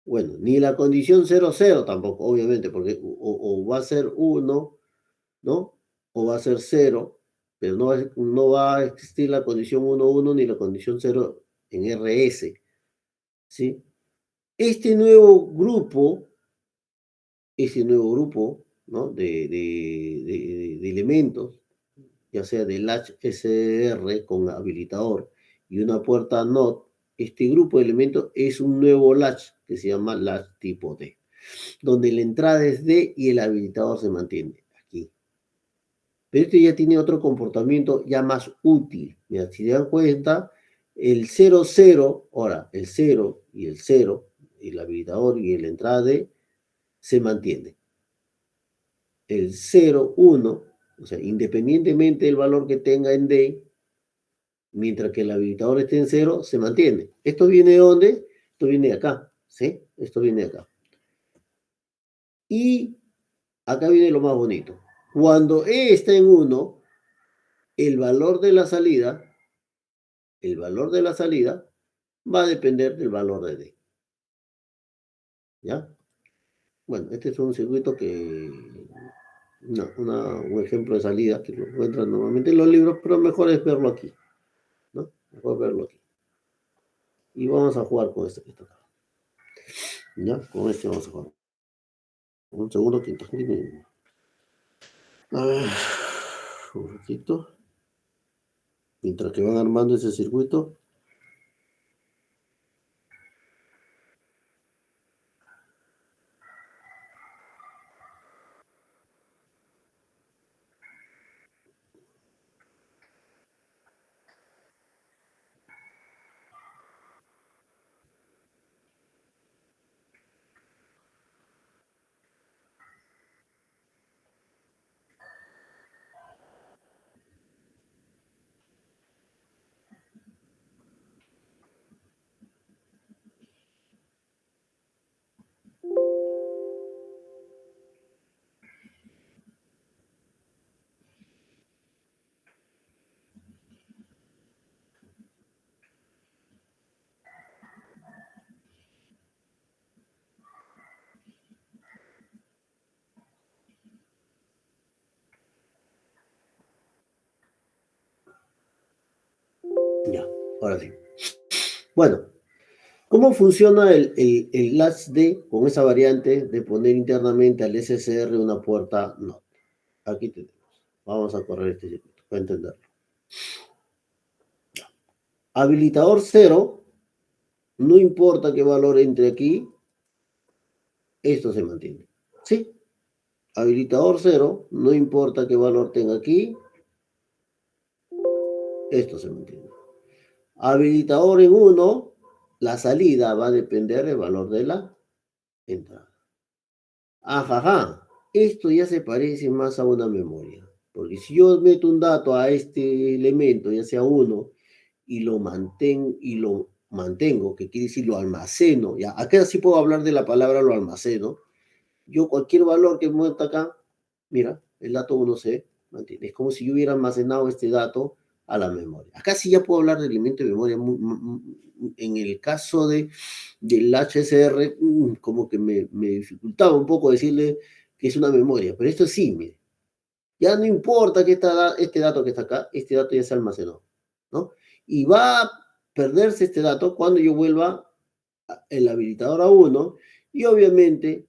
Bueno, ni la condición 0-0 tampoco, obviamente, porque o va a ser 1, ¿no? O va a ser 0, pero no va a existir la condición 1-1 ni la condición 0 en RS, ¿sí? Este nuevo grupo, ¿no? de elementos, ya sea de latch SR con habilitador y una puerta NOT, este grupo de elementos es un nuevo latch que se llama latch tipo D, donde la entrada es D y el habilitador se mantiene aquí. Pero este ya tiene otro comportamiento ya más útil. Mira, si se dan cuenta, el 0-0, ahora el 0 y el 0, el habilitador y la entrada D, se mantiene. El 0-1, o sea, independientemente del valor que tenga en D, mientras que el habilitador esté en 0, se mantiene. ¿Esto viene de dónde? Esto viene de acá, ¿sí? Esto viene de acá. Y acá viene lo más bonito. Cuando E está en 1, el valor de la salida va a depender del valor de D. ¿Ya? Bueno, este es un circuito que... un ejemplo de salida que lo encuentran normalmente en los libros, pero mejor es verlo aquí, ¿no? Mejor verlo aquí. Y vamos a jugar con este que está acá. ¿Ya? Con este vamos a jugar. Un segundo que interviene. A ver, un ratito. Mientras que van armando ese circuito. Ya, ahora sí. Bueno, ¿cómo funciona el latch D con esa variante de poner internamente al SSR una puerta NOT? Aquí tenemos. Vamos a correr este circuito para entenderlo. Habilitador 0, no importa qué valor entre aquí, esto se mantiene. ¿Sí? Habilitador 0, no importa qué valor tenga aquí, esto se mantiene. Habilitador en 1, la salida va a depender del valor de la entrada. Ajaja, esto ya se parece más a una memoria. Porque si yo meto un dato a este elemento, ya sea 1, y lo mantengo, que quiere decir lo almaceno, ya, acá sí puedo hablar de la palabra lo almaceno. Yo cualquier valor que muestra acá, mira, el dato 1 se mantiene. Es como si yo hubiera almacenado este dato a la memoria. Acá sí ya puedo hablar de elemento de memoria. En el caso del HSR, como que me dificultaba un poco decirle que es una memoria, pero esto sí, mire. Ya no importa que este dato que está acá, este dato ya se almacenó, ¿no? Y va a perderse este dato cuando yo vuelva el habilitador a 1 y obviamente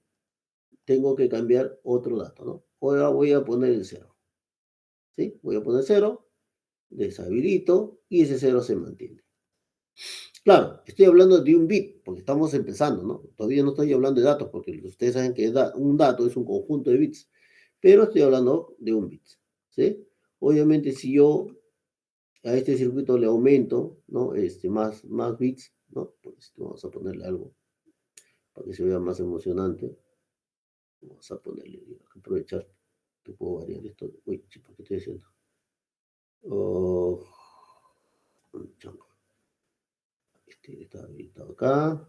tengo que cambiar otro dato, ¿no? Ahora voy a poner el 0. ¿Sí? Voy a poner 0, deshabilito y ese 0 se mantiene. Claro, estoy hablando de un bit, porque estamos empezando, ¿no? Todavía no estoy hablando de datos, porque ustedes saben que un dato es un conjunto de bits, pero estoy hablando de un bit, ¿sí? Obviamente, si yo a este circuito le aumento, ¿no? Más bits, ¿no? Pues vamos a ponerle algo para que se vea más emocionante. Vamos a ponerle, aprovechar que puedo variar esto. Uy, ¿por qué estoy haciendo? Oh, chango. Este está habilitado acá.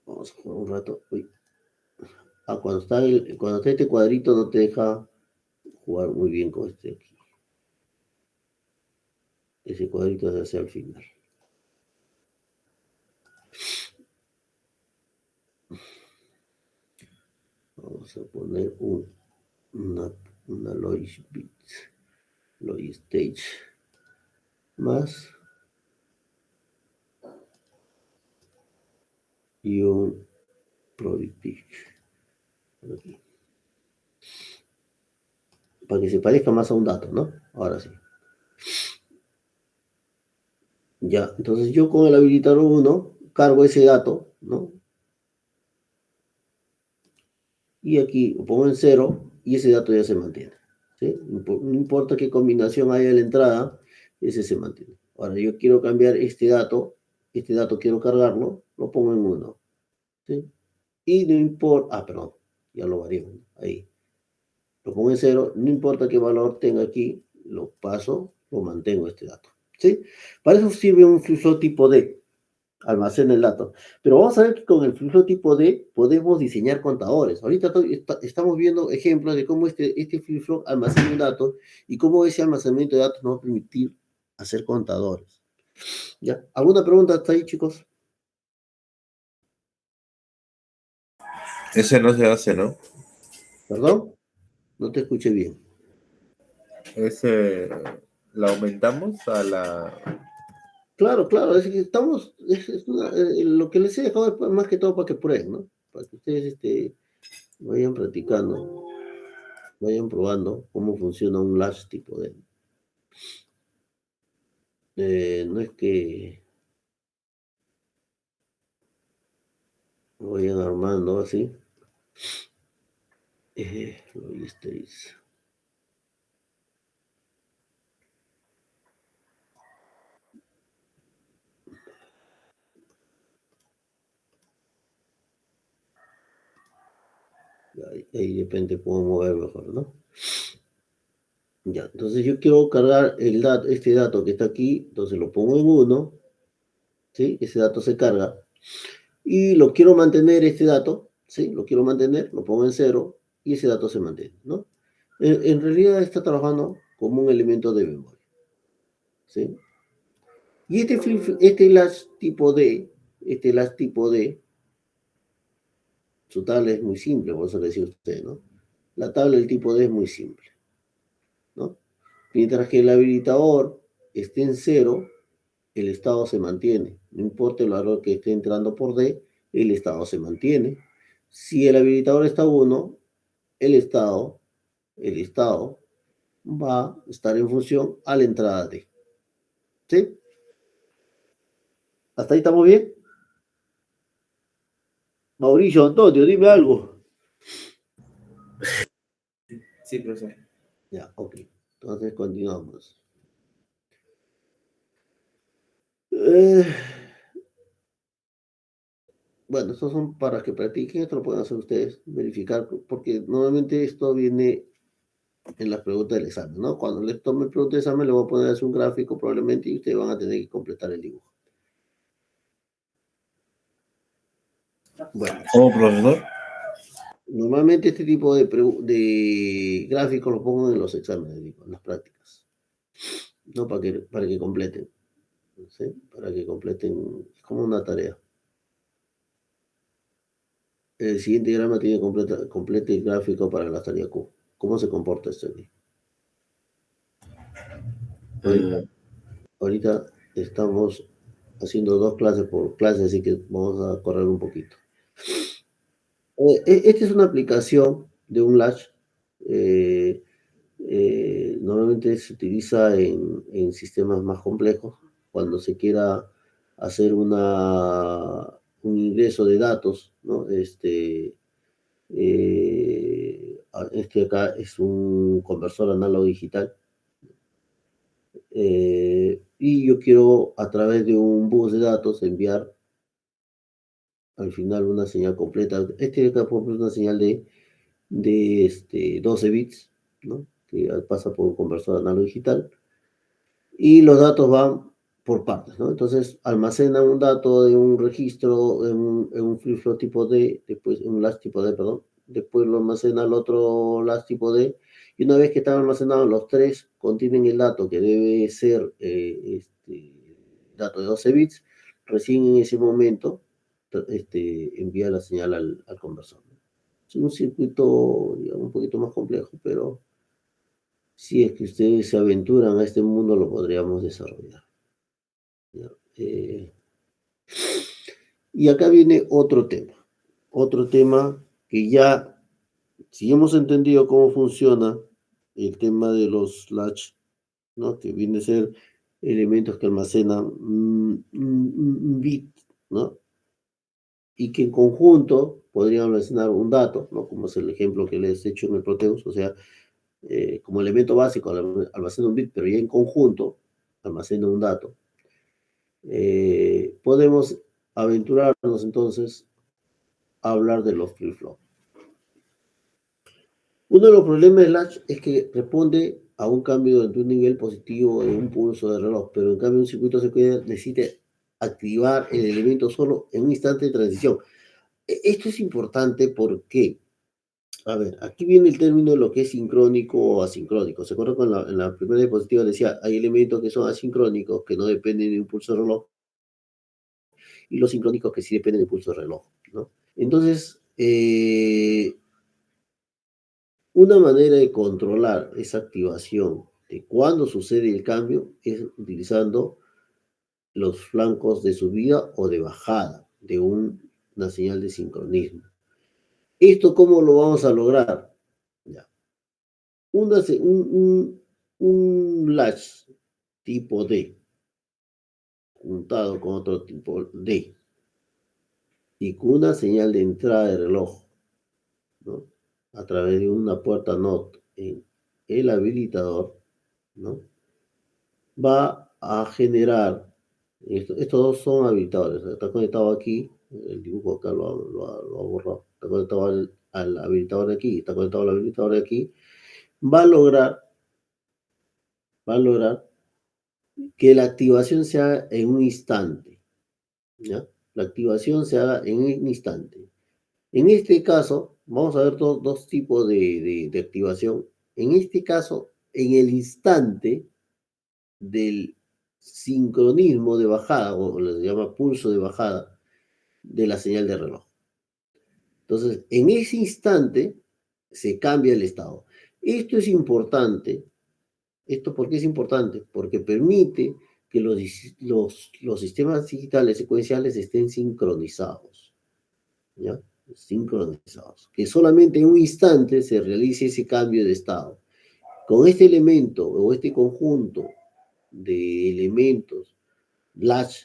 Vamos a jugar un rato. Uy. Cuando está este cuadrito no te deja jugar muy bien con este aquí. Ese cuadrito se hace al final. Vamos a poner una Logic Bit, Logic Stage, más y un Product Pick. Aquí. Para que se parezca más a un dato, ¿no? Ahora sí. Ya, entonces yo con el habilitador 1 cargo ese dato, ¿no? Y aquí lo pongo en 0 y ese dato ya se mantiene. ¿Sí? No importa qué combinación haya en la entrada, ese se mantiene. Ahora yo quiero cambiar este dato quiero cargarlo, lo pongo en 1. ¿Sí? Y no importa, perdón, ya lo varié, ahí. Lo pongo en 0, no importa qué valor tenga aquí, lo paso, lo mantengo este dato. ¿Sí? Para eso sirve un flujo tipo D, almacena el dato. Pero vamos a ver que con el flujo tipo D podemos diseñar contadores. Ahorita estamos viendo ejemplos de cómo este flujo almacena un dato y cómo ese almacenamiento de datos nos va a permitir hacer contadores. ¿Ya? ¿Alguna pregunta hasta ahí, chicos? Ese no se hace, ¿no? ¿Perdón? No te escuché bien. Ese la aumentamos a la... Claro, es que estamos, lo que les he dejado es más que todo para que prueben, ¿no? Para que ustedes vayan practicando, vayan probando cómo funciona un latch tipo D. No es que lo vayan armando así. Lo visteis. Ahí depende cómo mover mejor, ¿no? Ya, entonces yo quiero cargar este dato que está aquí, entonces lo pongo en 1, ¿sí? Ese dato se carga. Y lo quiero mantener, este dato, ¿sí? Lo quiero mantener, lo pongo en 0 y ese dato se mantiene, ¿no? En realidad está trabajando como un elemento de memoria, ¿sí? Y este latch tipo D, su tabla es muy simple, por eso le decía a usted, ¿no? La tabla del tipo D es muy simple, ¿no? Mientras que el habilitador esté en 0, el estado se mantiene. No importa el valor que esté entrando por D, el estado se mantiene. Si el habilitador está 1, el estado va a estar en función a la entrada D. ¿Sí? ¿Hasta ahí estamos bien? Mauricio, Antonio, dime algo. Sí, profesor. Ya, ok. Entonces continuamos. Bueno, estos son para que practiquen, esto lo pueden hacer ustedes, verificar, porque normalmente esto viene en las preguntas del examen, ¿no? Cuando les tome preguntas del examen, le voy a poner así un gráfico probablemente y ustedes van a tener que completar el dibujo. Bueno. ¿Cómo, profesor? Normalmente este tipo de gráficos los pongo en los exámenes, digo, en las prácticas. No para que completen. ¿Sí? Para que completen, es como una tarea. El siguiente diagrama tiene complete el gráfico para la tarea Q. ¿Cómo se comporta esto aquí? Ahorita estamos haciendo 2 clases por clase, así que vamos a correr un poquito. Esta es una aplicación de un latch. Normalmente se utiliza en sistemas más complejos cuando se quiera hacer un ingreso de datos, ¿no? Este acá es un conversor análogo digital. Y yo quiero a través de un bus de datos enviar al final una señal completa. Este acá por ejemplo, es una señal de 12 bits, ¿no? Que pasa por un conversor análogo digital. Y los datos van por partes, ¿no? Entonces almacena un dato de un registro en un flip-flop tipo D, después en un latch tipo D, perdón, después lo almacena el otro latch tipo D, y una vez que están almacenados los tres, contienen el dato que debe ser dato de 12 bits, recién en ese momento envía la señal al conversor. Es un circuito, digamos, un poquito más complejo, pero si es que ustedes se aventuran a este mundo, lo podríamos desarrollar. Y acá viene otro tema que ya, si hemos entendido cómo funciona el tema de los latch, ¿no? Que viene a ser elementos que almacenan un bit, ¿no? Y que en conjunto podrían almacenar un dato, ¿no? Como es el ejemplo que les he hecho en el Proteus, o sea, como elemento básico almacena un bit, pero ya en conjunto almacena un dato. Podemos aventurarnos entonces a hablar de los flip-flop. Uno de los problemas del latch es que responde a un cambio de un nivel positivo en un pulso de reloj, pero en cambio un circuito secuencial necesita activar el elemento solo en un instante de transición. Esto es importante porque, a ver, aquí viene el término de lo que es sincrónico o asincrónico. ¿Se acuerdan en la primera diapositiva decía, hay elementos que son asincrónicos, que no dependen de un pulso de reloj, y los sincrónicos que sí dependen del pulso de reloj, ¿no? Entonces, una manera de controlar esa activación de cuando sucede el cambio es utilizando los flancos de subida o de bajada de una señal de sincronismo. ¿Esto cómo lo vamos a lograr? Ya. Un latch tipo D juntado con otro tipo D y con una señal de entrada de reloj, ¿no? A través de una puerta NOT en el habilitador, ¿no? Va a generar, estos dos son habilitadores, está conectado aquí, el dibujo acá lo ha borrado, está conectado al habilitador de aquí, está conectado al habilitador de aquí, va a lograr que la activación se haga en un instante, ¿ya? La activación se haga en un instante. En este caso, vamos a ver dos tipos de activación. En este caso, en el instante del sincronismo de bajada, o se llama pulso de bajada, de la señal de reloj. Entonces, en ese instante se cambia el estado. Esto es importante. ¿Esto por qué es importante? Porque permite que los sistemas digitales secuenciales estén sincronizados, ¿ya? Sincronizados. Que solamente en un instante se realice ese cambio de estado. Con este elemento o este conjunto de elementos, latch,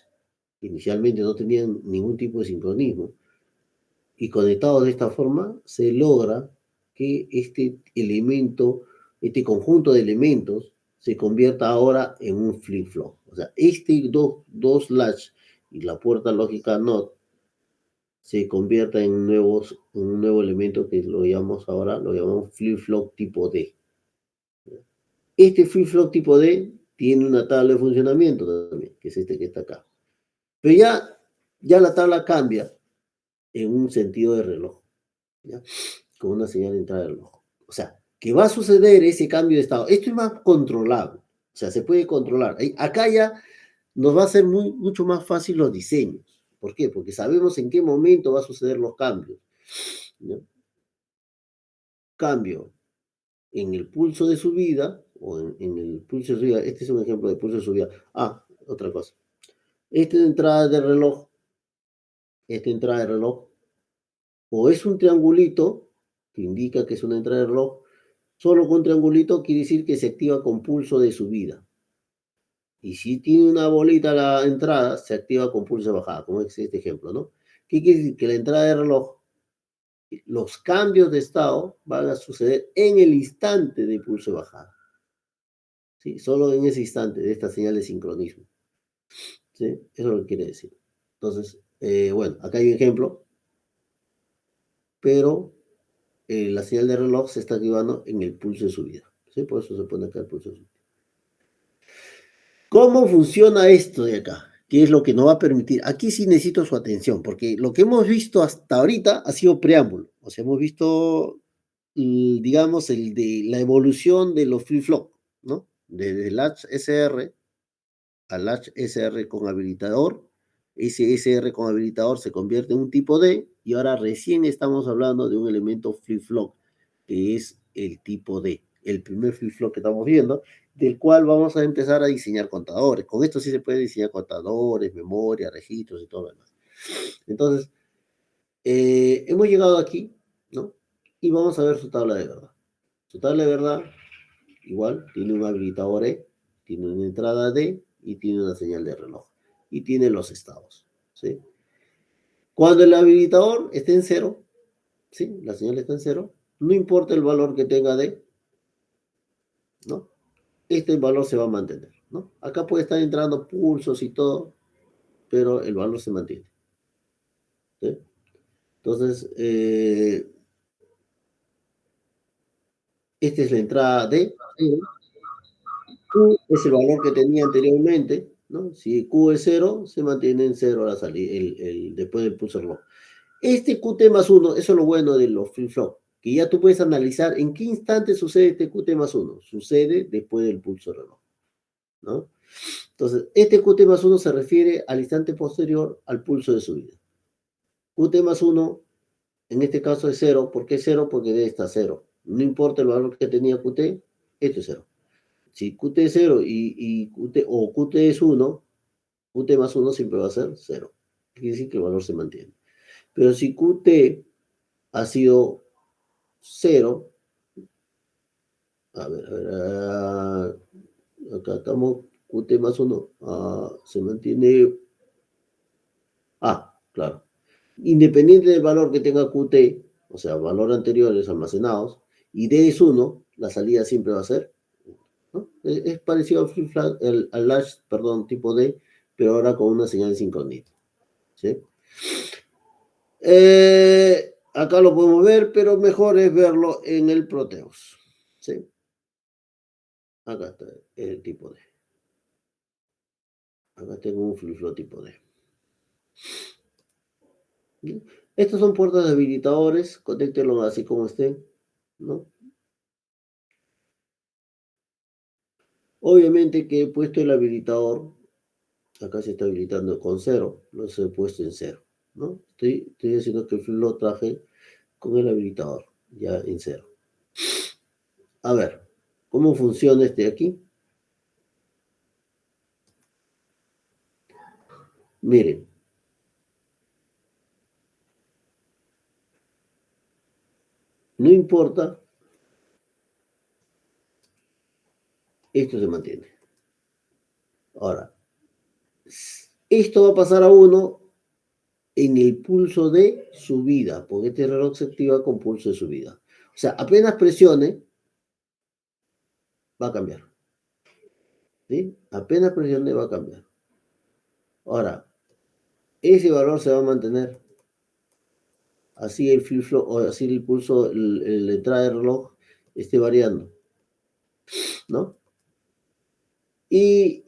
que inicialmente no tenían ningún tipo de sincronismo, y conectados de esta forma, se logra que este elemento, este conjunto de elementos, se convierta ahora en un flip-flop. O sea, dos latch y la puerta lógica NOT se convierta en un nuevo elemento que lo llamamos flip-flop tipo D. Este flip-flop tipo D tiene una tabla de funcionamiento también, que es este que está acá. Pero ya la tabla cambia en un sentido de reloj, ¿ya? Con una señal de entrada de reloj. O sea, que va a suceder ese cambio de estado. Esto es más controlable, o sea, se puede controlar. Acá ya nos va a ser mucho más fácil los diseños. ¿Por qué? Porque sabemos en qué momento va a suceder los cambios, ¿no? Cambio en el pulso de subida, o en el pulso de subida. Este es un ejemplo de pulso de subida. Otra cosa. Esta entrada de reloj, o es un triangulito, que indica que es una entrada de reloj. Solo con triangulito quiere decir que se activa con pulso de subida. Y si tiene una bolita la entrada, se activa con pulso de bajada, como es este ejemplo, ¿no? ¿Qué quiere decir? Que la entrada de reloj, los cambios de estado van a suceder en el instante de pulso de bajada. ¿Sí? Solo en ese instante de esta señal de sincronismo. ¿Sí? Eso es lo que quiere decir. Entonces, bueno, acá hay un ejemplo, pero la señal de reloj se está activando en el pulso de subida. ¿Sí? Por eso se pone acá el pulso de subida. ¿Cómo funciona esto de acá? ¿Qué es lo que nos va a permitir? Aquí sí necesito su atención, porque lo que hemos visto hasta ahorita ha sido preámbulo. O sea, hemos visto, digamos, la evolución de los flip-flop, ¿no? Desde latch SR a latch SR con habilitador. Ese SR con habilitador se convierte en un tipo D, y ahora recién estamos hablando de un elemento flip-flop, que es el tipo D, el primer flip-flop que estamos viendo, del cual vamos a empezar a diseñar contadores. Con esto sí se puede diseñar contadores, memoria, registros y todo lo demás. Entonces, hemos llegado aquí, ¿no? Y vamos a ver su tabla de verdad. Su tabla de verdad, igual, tiene un habilitador E, tiene una entrada D y tiene una señal de reloj. Y tiene los estados, ¿sí? Cuando el habilitador esté en 0, ¿sí? La señal está en 0, no importa el valor que tenga D, ¿no? Este valor se va a mantener, ¿no? Acá puede estar entrando pulsos y todo, pero el valor se mantiene, ¿sí? Entonces, esta es la entrada D. Q es el valor que tenía anteriormente, ¿no? Si Q es 0, se mantiene en 0 la salida, después del pulso reloj. Este QT más 1, eso es lo bueno de los flip-flop, que ya tú puedes analizar en qué instante sucede este QT más 1. Sucede después del pulso reloj, ¿no? Entonces, este QT más 1 se refiere al instante posterior al pulso de subida. QT más 1, en este caso es 0. ¿Por qué 0? Porque D está 0. No importa el valor que tenía QT, esto es 0. Si QT es 0 o QT es 1, QT más 1 siempre va a ser 0. Quiere decir que el valor se mantiene. Pero si QT ha sido 0, a ver, acá estamos, QT más 1 se mantiene. Claro. Independiente del valor que tenga QT, o sea, valor anteriores almacenados, y D es 1, la salida siempre va a ser, ¿no? Es parecido al flip-flop, al latch, perdón, tipo D, pero ahora con una señal de sincronía. ¿Sí? Acá lo podemos ver, pero mejor es verlo en el Proteus. ¿Sí? Acá está el tipo D. Acá tengo un flip-flop tipo D. ¿Sí? Estos son puertas de habilitadores, conéctenlo así como estén, ¿no? Obviamente que he puesto el habilitador, acá se está habilitando con 0, lo he puesto en 0, ¿no? Estoy haciendo que el flip lo traje con el habilitador, ya en 0. A ver, ¿cómo funciona este aquí? Miren. No importa, esto se mantiene. Ahora, esto va a pasar a 1 en el pulso de subida, porque este reloj se activa con pulso de subida. O sea, apenas presione, va a cambiar. ¿Sí? Apenas presione, va a cambiar. Ahora, ese valor se va a mantener. Así el flip-flop, o así el pulso, la entrada del reloj esté variando. ¿No? Y,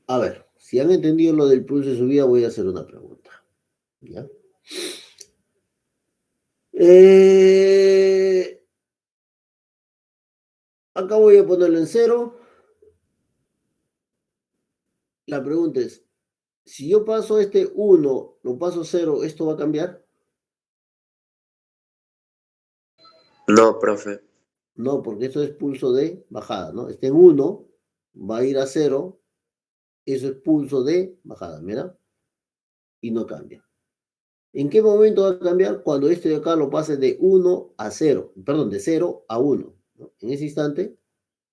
a ver, si han entendido lo del pulso de subida, voy a hacer una pregunta. ¿Ya? Acá voy a ponerlo en 0. La pregunta es, si yo paso este 1, lo paso 0, ¿esto va a cambiar? No, profe. No, porque esto es pulso de bajada, ¿no? Este en 1 va a ir a 0, eso es pulso de bajada, mira, y no cambia. ¿En qué momento va a cambiar? Cuando este de acá lo pase de 1 a 0, perdón, de 0 a 1, ¿no? En ese instante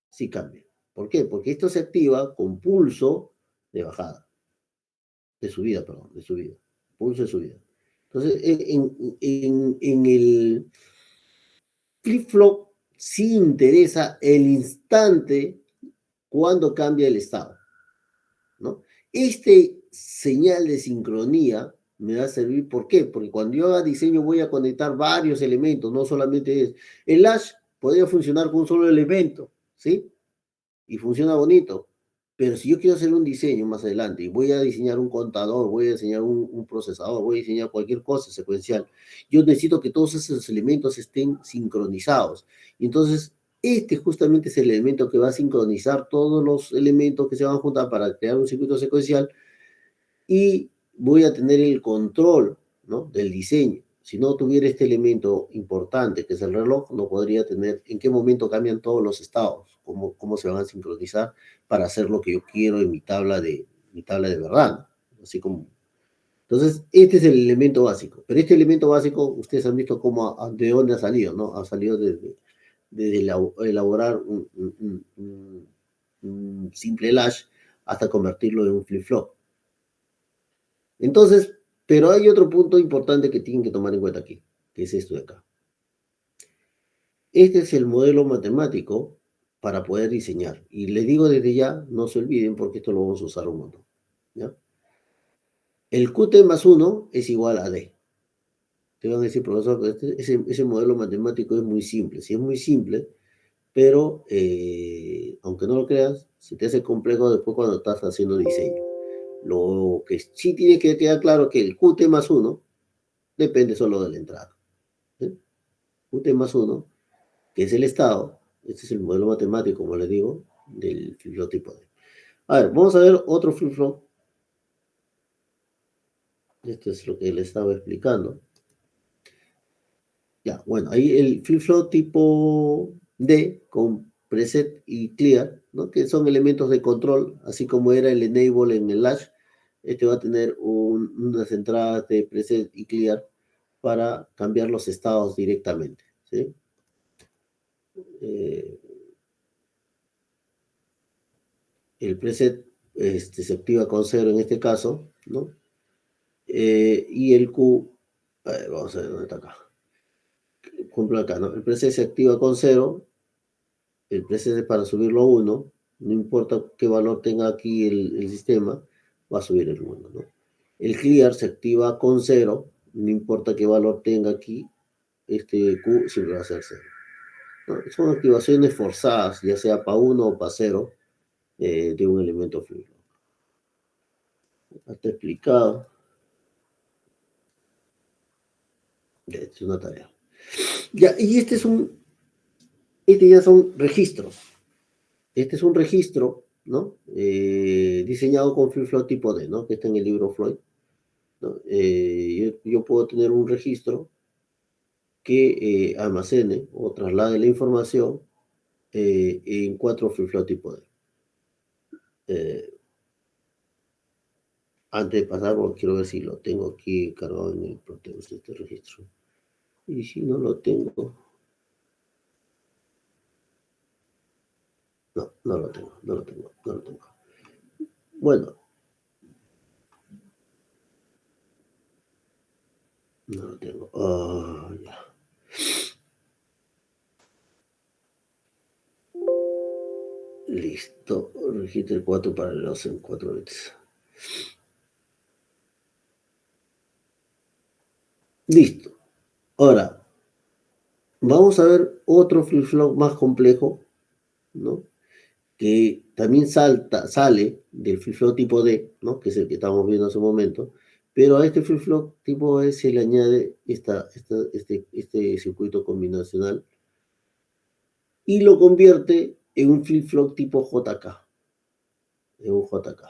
sí cambia. ¿Por qué? Porque esto se activa con pulso de bajada, de subida, perdón, de subida, pulso de subida. Entonces, en el flip-flop sí interesa el instante cuando cambia el estado, ¿no? Este señal de sincronía me va a servir, ¿por qué? Porque cuando yo haga diseño voy a conectar varios elementos, no solamente es. El hash podría funcionar con un solo elemento, ¿sí? Y funciona bonito. Pero si yo quiero hacer un diseño más adelante y voy a diseñar un contador, voy a diseñar un procesador, voy a diseñar cualquier cosa secuencial, yo necesito que todos esos elementos estén sincronizados. Y entonces, este justamente es el elemento que va a sincronizar todos los elementos que se van a juntar para crear un circuito secuencial y voy a tener el control, ¿no?, del diseño. Si no tuviera este elemento importante, que es el reloj, no podría tener en qué momento cambian todos los estados, cómo se van a sincronizar para hacer lo que yo quiero en mi tabla de verdad, ¿no? Así como. Entonces, este es el elemento básico. Pero este elemento básico, ustedes han visto de dónde ha salido, ¿no? Ha salido desde elaborar un simple hash hasta convertirlo en un flip-flop. Entonces, pero hay otro punto importante que tienen que tomar en cuenta aquí, que es esto de acá. Este es el modelo matemático para poder diseñar. Y les digo desde ya, no se olviden porque esto lo vamos a usar un montón, ¿ya? El QT más 1 es igual a D. Te van a decir, profesor, ese modelo matemático es muy simple. Sí, es muy simple, pero aunque no lo creas, se te hace complejo después cuando estás haciendo diseño. Lo que sí tiene que quedar claro es que el QT más 1 depende solo de la entrada. ¿Sí? QT más 1, que es el estado, este es el modelo matemático, como les digo, del flip-flop tipo D. A ver, vamos a ver otro flip-flop. Esto es lo que les estaba explicando. Ya, bueno, ahí el flip-flop tipo D con preset y clear, ¿no?, que son elementos de control, así como era el enable en el latch. Este va a tener unas entradas de preset y clear para cambiar los estados directamente, ¿sí? el preset se activa con 0 en este caso, ¿no? Y el Q, a ver, vamos a ver dónde está acá. Cumplo acá, ¿no? El preset se activa con 0, el preset es para subirlo a 1, no importa qué valor tenga aquí el sistema, va a subir el 1, ¿no? El clear se activa con 0, no importa qué valor tenga aquí, este Q siempre va a ser 0, ¿no? Son activaciones forzadas, ya sea para 1 o para 0, de un elemento flip-flop. Está explicado. Ya, es una tarea. Ya, y este ya son registros. Este es un registro, ¿no? Diseñado con flip-flop tipo D, ¿no? Que está en el libro Floyd, ¿no? Yo puedo tener un registro que almacene o traslade la información en 4 flip-flop tipo D. Antes de pasar, porque quiero ver si lo tengo aquí cargado en el Proteus este registro. Y si no lo tengo... No, no lo tengo. Bueno. No lo tengo. Ya. Listo. Registre 4 paralelos en 4 bits. Listo. Ahora, vamos a ver otro flip-flop más complejo, ¿no? Que también sale del flip-flop tipo D, ¿no? Que es el que estamos viendo hace un momento, pero a este flip-flop tipo D se le añade este circuito combinacional y lo convierte en un flip-flop tipo JK. En un JK.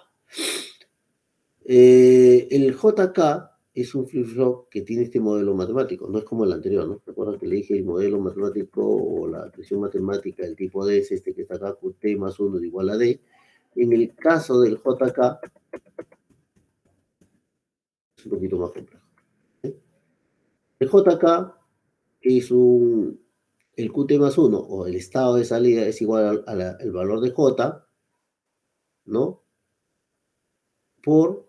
El JK es un flip-flop que tiene este modelo matemático, no es como el anterior, ¿no? Recuerdan que le dije el modelo matemático o la expresión matemática del tipo D es este que está acá, QT más 1 es igual a D. En el caso del JK, es un poquito más complejo. El JK es el QT más 1, o el estado de salida es igual al valor de J, ¿no? Por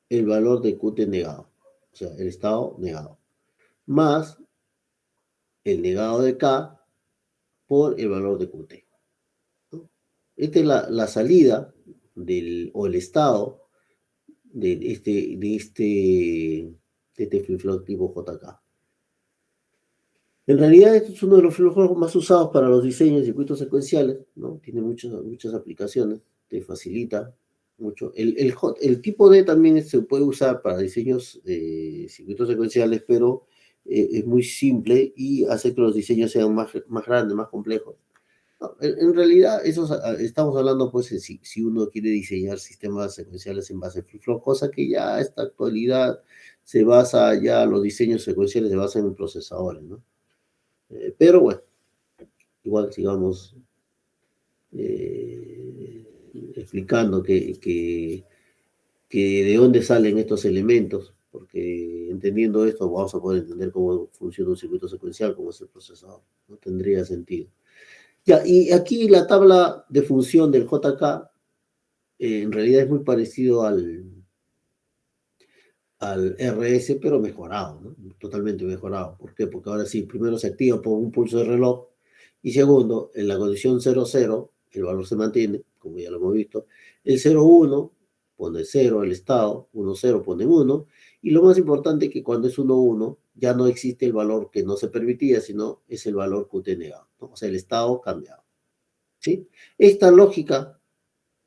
el valor de QT negado, o sea, el estado negado, más el negado de K por el valor de QT, ¿no? Esta es la salida o el estado de este flip-flop tipo JK. En realidad, este es uno de los flip-flops más usados para los diseños de circuitos secuenciales, ¿no? Tiene muchas aplicaciones, te facilita mucho. El tipo D también se puede usar para diseños de circuitos secuenciales, pero es muy simple y hace que los diseños sean más grandes, más complejos. No, en realidad, estamos hablando, pues, si uno quiere diseñar sistemas secuenciales en base a flip-flop, cosa que ya a esta actualidad los diseños secuenciales se basan en procesadores, ¿no? Pero bueno, igual sigamos explicando que de dónde salen estos elementos, porque entendiendo esto vamos a poder entender cómo funciona un circuito secuencial, cómo es el procesador. No tendría sentido. Ya, y aquí la tabla de función del JK en realidad es muy parecido al RS, pero mejorado, ¿no? Totalmente mejorado. ¿Por qué? Porque ahora sí, primero se activa por un pulso de reloj y segundo, en la condición 00, el valor se mantiene, como ya lo hemos visto. El 01 pone 0 el estado, 10 pone 1, y lo más importante es que cuando es 11 ya no existe el valor que no se permitía, sino es el valor QT negado, ¿no? O sea, el estado cambiado, ¿sí? Esta lógica,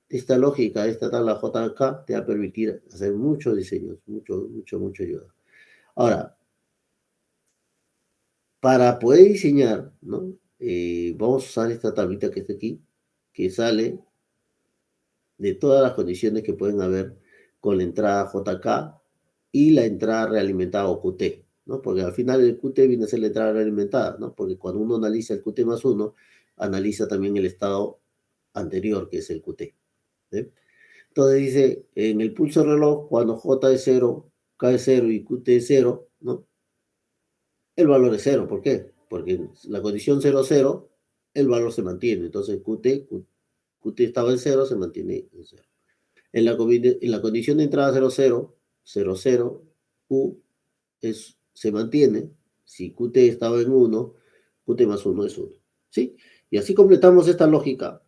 esta tabla JK te va a permitir hacer muchos diseños, mucho ayuda. Ahora, para poder diseñar, ¿no? Vamos a usar esta tablita que está aquí, que sale de todas las condiciones que pueden haber con la entrada JK y la entrada realimentada o QT, ¿no? Porque al final el QT viene a ser la entrada realimentada, ¿no? Porque cuando uno analiza el QT más 1, analiza también el estado anterior, que es el QT, ¿sí? Entonces dice, en el pulso reloj, cuando J es 0, K es 0 y QT es 0, ¿no? El valor es 0, ¿por qué? Porque en la condición 0, 0, el valor se mantiene, entonces QT Qt estaba en 0, se mantiene en 0. En la condición de entrada 0, 0, 0, 0, Q se mantiene. Si Qt estaba en 1, Qt más 1 es 1. ¿Sí? Y así completamos esta lógica,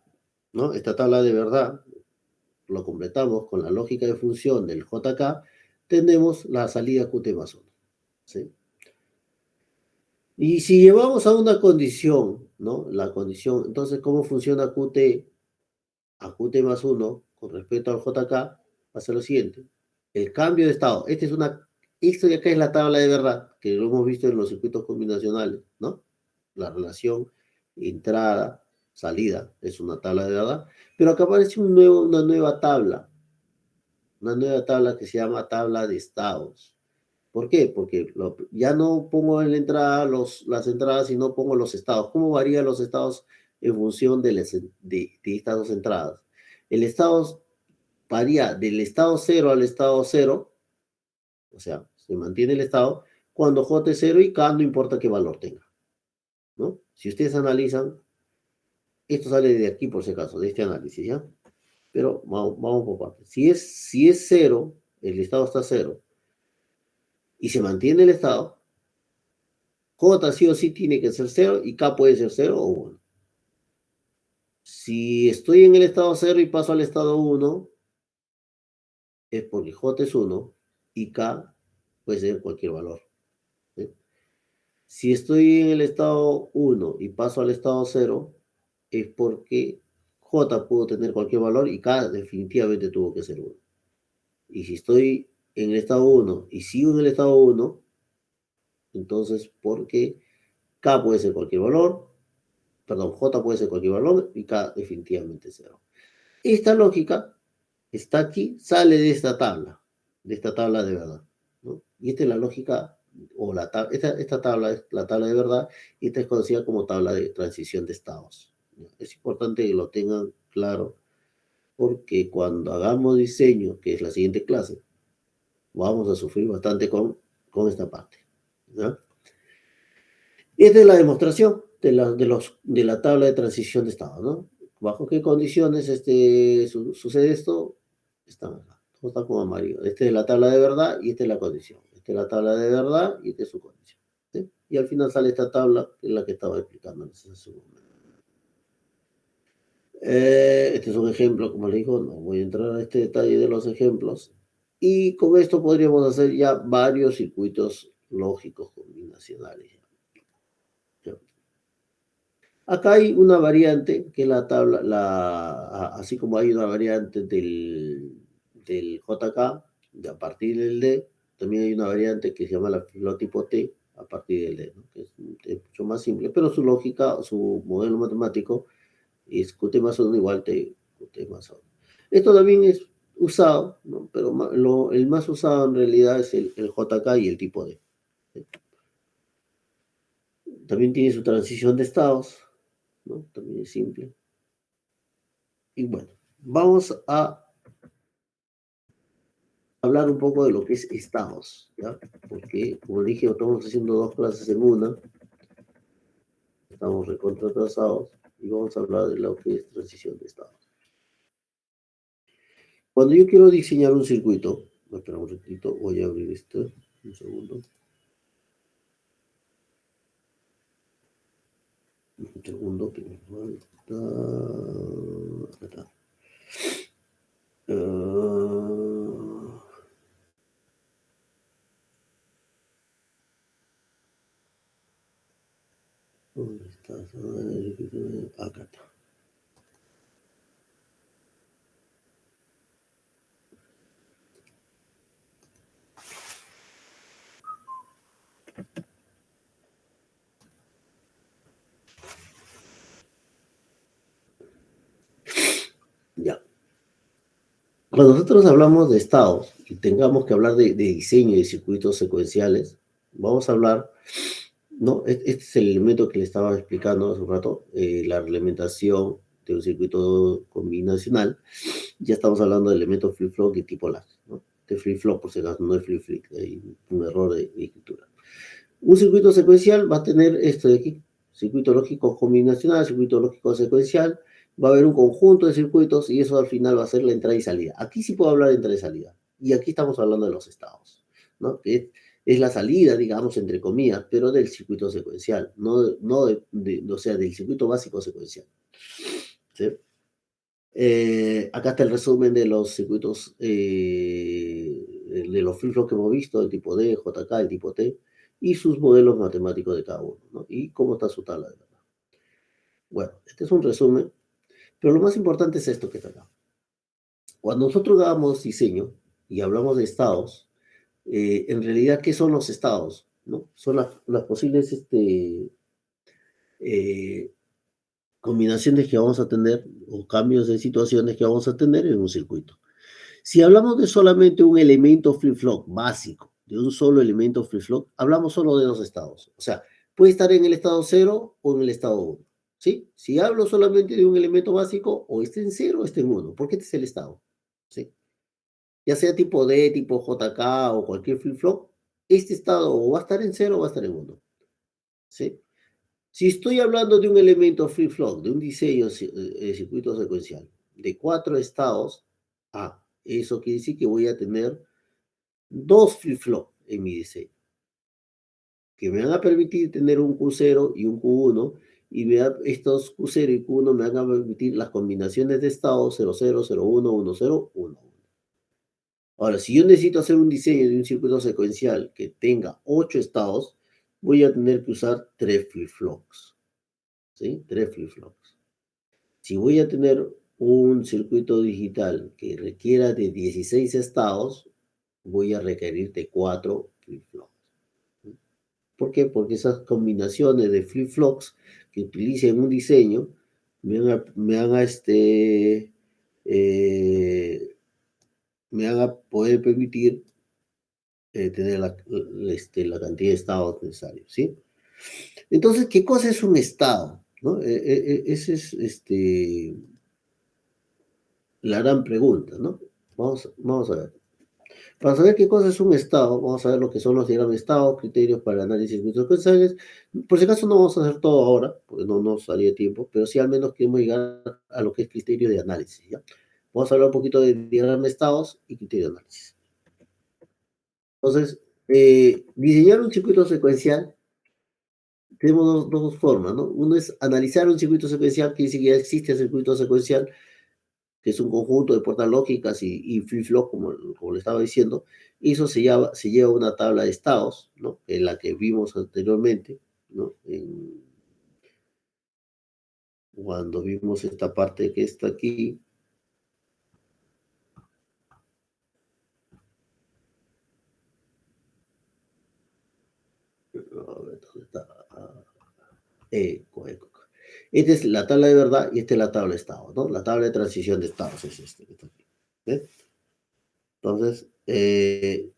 ¿no? Esta tabla de verdad, lo completamos con la lógica de función del JK, tenemos la salida Qt más 1. ¿Sí? Y si llevamos a una condición, ¿no? La condición, entonces, ¿cómo funciona Qt a Qt más 1 con respecto al JK? Va a ser lo siguiente. El cambio de estado. Esto de acá es la tabla de verdad, que lo hemos visto en los circuitos combinacionales, ¿no? La relación entrada, salida, es una tabla de verdad. Pero acá aparece una nueva tabla. Una nueva tabla que se llama tabla de estados. ¿Por qué? Porque ya no pongo en la entrada las entradas, sino pongo los estados. ¿Cómo varían los estados en función de estas dos entradas? El estado varía del estado 0 al estado 0, o sea, se mantiene el estado, cuando J es 0 y K no importa qué valor tenga, ¿no? Si ustedes analizan, esto sale de aquí por si acaso, de este análisis, ¿ya? Pero vamos por partes. Si es 0, el estado está 0, y se mantiene el estado, J sí o sí tiene que ser 0 y K puede ser 0 o 1. Si estoy en el estado 0 y paso al estado 1, es porque J es 1 y K puede ser cualquier valor. ¿Sí? Si estoy en el estado 1 y paso al estado 0, es porque J pudo tener cualquier valor y K definitivamente tuvo que ser 1. Y si estoy en el estado 1 y sigo en el estado 1, entonces porque K puede ser cualquier valor, perdón, J puede ser cualquier valor y K definitivamente 0. Esta lógica está aquí, sale de esta tabla de verdad, ¿no? Y esta es la lógica, o esta tabla es la tabla de verdad, y esta es conocida como tabla de transición de estados. Es importante que lo tengan claro, porque cuando hagamos diseño, que es la siguiente clase, vamos a sufrir bastante con esta parte, ¿no? Esta es la demostración de la tabla de transición de estado, ¿no? ¿Bajo qué condiciones sucede esto? Todo está como amarillo. Esta es la tabla de verdad y esta es la condición. Esta es la tabla de verdad y esta es su condición. ¿Sí? Y al final sale esta tabla, que es la que estaba explicando en ese segundo. Este es un ejemplo, como les digo, no voy a entrar a este detalle de los ejemplos. Y con esto podríamos hacer ya varios circuitos lógicos combinacionales. Acá hay una variante, que es la tabla, así como hay una variante del JK, a partir del D, también hay una variante que se llama la filotipo T, a partir del D, ¿no? Que es mucho más simple, pero su lógica, su modelo matemático es Qt más 1 igual Qt más 1. Esto también es usado, ¿no? Pero el más usado en realidad es el JK y el tipo D. ¿Sí? También tiene su transición de estados, ¿no? También es simple. Y bueno, vamos a hablar un poco de lo que es estados, ¿ya? Porque, como dije, estamos haciendo dos clases en una. Estamos recontratrasados y vamos a hablar de lo que es transición de estados. Cuando yo quiero diseñar un circuito, espera un ratito, voy a abrir esto, un segundo. Un segundo, que me falta. Acá está. ¿Dónde estás? Acá está. Ya. Cuando nosotros hablamos de estados y tengamos que hablar de diseño de circuitos secuenciales, vamos a hablar, ¿no? Este es el elemento que le estaba explicando hace un rato, la reglamentación de un circuito combinacional. Ya estamos hablando de elementos flip-flop y tipo lag, ¿no? De flip-flop, por si acaso, no es flip-flip, hay un error de escritura. Un circuito secuencial va a tener esto de aquí, circuito lógico combinacional, circuito lógico secuencial, va a haber un conjunto de circuitos y eso al final va a ser la entrada y salida. Aquí sí puedo hablar de entrada y salida. Y aquí estamos hablando de los estados, ¿no? Que es la salida, digamos, entre comillas, pero del circuito secuencial, o sea, del circuito básico secuencial. ¿Sí? Acá está el resumen de los circuitos, de los flip-flops que hemos visto, el tipo D, JK, el tipo T, y sus modelos matemáticos de cada uno, ¿no? Y cómo está su tabla de verdad. Bueno, este es un resumen, pero lo más importante es esto que está acá. Cuando nosotros damos diseño y hablamos de estados, en realidad, ¿qué son los estados? ¿No? Son las posibles combinaciones que vamos a tener o cambios de situaciones que vamos a tener en un circuito. Si hablamos de solamente un elemento flip-flop básico, de un solo elemento flip-flop, hablamos solo de dos estados. O sea, puede estar en el estado 0 o en el estado 1. ¿Sí? Si hablo solamente de un elemento básico, o está en 0 o está en 1, porque este es el estado. ¿Sí? Ya sea tipo D, tipo JK o cualquier flip-flop, este estado o va a estar en 0 o va a estar en 1. ¿Sí? Si estoy hablando de un elemento flip-flop, de un diseño de circuito secuencial, de 4 estados, eso quiere decir que voy a tener 2 flip-flop en mi diseño, que me van a permitir tener un Q0 y un Q1, y estos Q0 y Q1 me van a permitir las combinaciones de estados 00, 01, 10, 11. Ahora, si yo necesito hacer un diseño de un circuito secuencial que tenga 8 estados, voy a tener que usar 3 flip-flops. ¿Sí? 3 flip-flops. Si voy a tener un circuito digital que requiera de 16 estados, voy a requerir de 4 flip-flops. ¿Por qué? Porque esas combinaciones de flip-flops que utilice en un diseño me van a poder permitir tener la cantidad de estados necesarios, ¿sí? Entonces, ¿qué cosa es un estado? ¿No? Esa es la gran pregunta, ¿no? Vamos a ver. Para saber qué cosa es un estado, vamos a ver lo que son los diagramas de estado, criterios para el análisis de circuitos secuenciales. Por si acaso no vamos a hacer todo ahora, porque no nos haría tiempo, pero sí al menos queremos llegar a lo que es criterio de análisis, ¿ya? Vamos a hablar un poquito de diagrama de estados y criterio de análisis. Entonces, diseñar un circuito secuencial, tenemos dos formas, ¿no? Uno es analizar un circuito secuencial, que dice que ya existe el circuito secuencial, que es un conjunto de puertas lógicas y flip-flop, como le estaba diciendo, y eso se lleva a una tabla de estados, ¿no? En la que vimos anteriormente, ¿no? Cuando vimos esta parte que está aquí. A ver, ¿dónde está? Eco. Esta es la tabla de verdad y esta es la tabla de estado, ¿no? La tabla de transición de estados es que está aquí. ¿Ves? Entonces, esta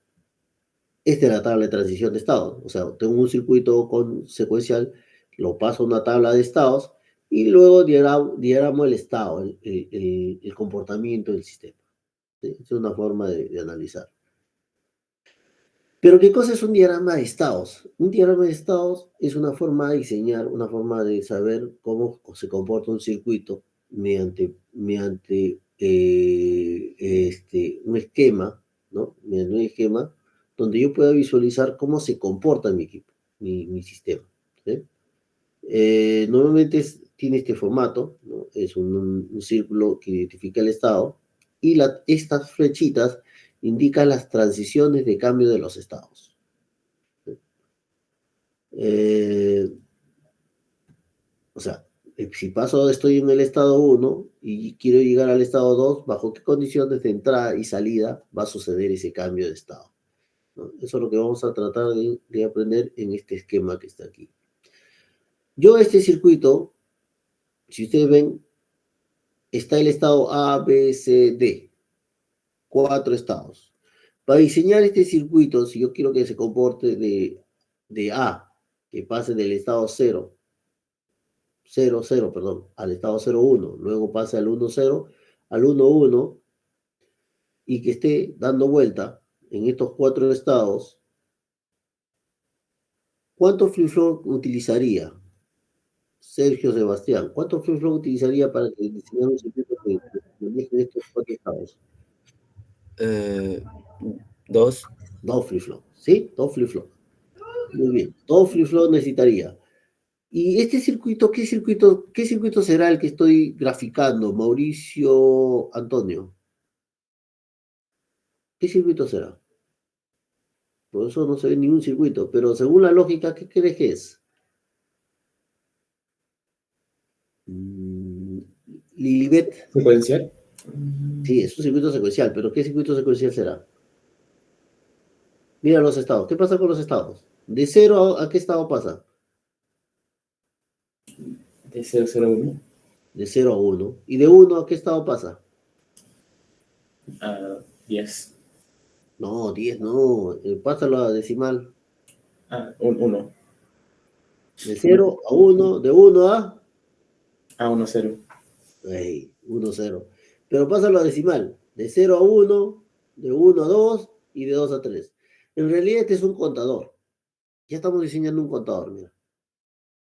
es la tabla de transición de estados. O sea, tengo un circuito secuencial, lo paso a una tabla de estados y luego diagramo el estado, el comportamiento del sistema. ¿Sí? Es una forma de analizar. Pero ¿qué cosa es un diagrama de estados? Un diagrama de estados es una forma de diseñar, una forma de saber cómo se comporta un circuito mediante un esquema, ¿no? Mediante un esquema donde yo pueda visualizar cómo se comporta mi equipo, mi sistema. ¿Sí? Normalmente tiene este formato, ¿no? Es un círculo que identifica el estado y estas flechitas indican las transiciones de cambio de los estados. O sea, si estoy en el estado 1 y quiero llegar al estado 2, ¿bajo qué condiciones de entrada y salida va a suceder ese cambio de estado? ¿No? Eso es lo que vamos a tratar de aprender en este esquema que está aquí. Este circuito, si ustedes ven, está el estado A, B, C, D. 4 estados. Para diseñar este circuito, si yo quiero que se comporte de A, que pase del estado 0, al estado 0, 1, luego pase al 1, 0, al 1, 1, y que esté dando vuelta en estos 4 estados, ¿cuántos flip-flop utilizaría? Sergio Sebastián, ¿cuántos flip-flop utilizaría para que diseñar un circuito que maneje estos 4 estados? 2. 2 flip-flop, ¿sí? 2 flip-flop. Muy bien, 2 flip-flop necesitaría. ¿Y este circuito qué circuito será el que estoy graficando, Mauricio Antonio? ¿Qué circuito será? Por eso no se ve ningún circuito, pero según la lógica, ¿qué crees que es? Lilibet. ¿Secuencial? Sí, es un circuito secuencial, pero ¿qué circuito secuencial será? Mira los estados. ¿Qué pasa con los estados? ¿De 0 a qué estado pasa? De 0, 0, 1. De 0 a 1. ¿Y de 1 a qué estado pasa? 10. No, 10 no. Pásalo a decimal. 1. De 0 a 1, de 1 a... 1, 0. 1, 0. Pero pásalo a decimal. De 0 a 1, de 1 a 2 y de 2 a 3. En realidad este es un contador. Ya estamos diseñando un contador, mira.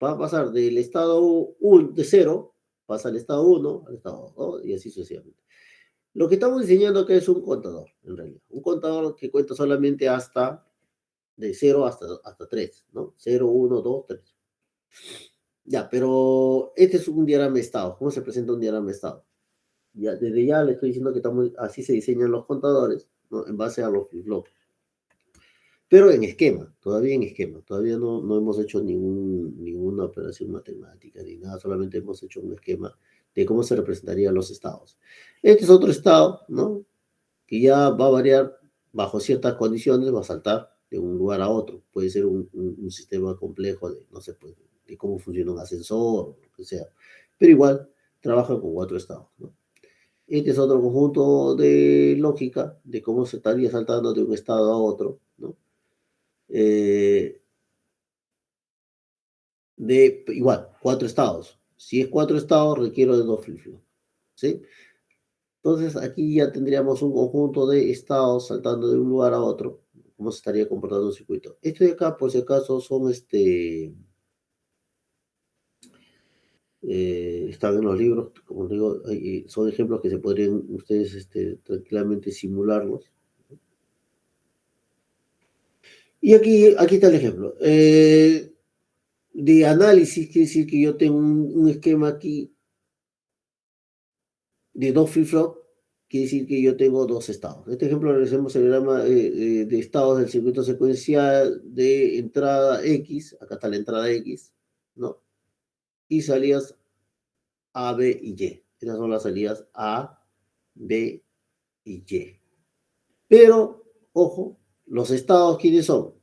Va a pasar del estado 1, de 0, pasa al estado 1, al estado 2 y así sucesivamente. Lo que estamos diseñando acá es un contador, en realidad. Un contador que cuenta solamente hasta de 0 hasta 3, ¿no? 0, 1, 2, 3. Ya, pero este es un diagrama de estado. ¿Cómo se presenta un diagrama de estado? Ya, desde ya le estoy diciendo que así se diseñan los contadores, ¿no? En base a los flip-flops. Pero en esquema, todavía en esquema. Todavía no hemos hecho ninguna operación matemática ni nada, solamente hemos hecho un esquema de cómo se representarían los estados. Este es otro estado, ¿no? Que ya va a variar bajo ciertas condiciones, va a saltar de un lugar a otro. Puede ser un sistema complejo de, no sé, pues, de cómo funciona un ascensor, o lo que sea. Pero igual trabaja con 4 estados, ¿no? Este es otro conjunto de lógica de cómo se estaría saltando de un estado a otro, ¿no? De igual, 4 estados. Si es 4 estados, requiero de 2 flip-flops, ¿sí? Entonces aquí ya tendríamos un conjunto de estados saltando de un lugar a otro, cómo se estaría comportando un circuito. Esto de acá, por si acaso, son están en los libros, como digo, son ejemplos que se podrían ustedes tranquilamente simularlos. Y aquí está el ejemplo. De análisis, quiere decir que yo tengo un esquema aquí de 2 flip-flop, quiere decir que yo tengo 2 estados. En este ejemplo realizamos el diagrama de estados del circuito secuencial de entrada X, acá está la entrada X, ¿no? Y salidas A, B y Y. Estas son las salidas A, B y Y. Pero, ojo, los estados, ¿quiénes son?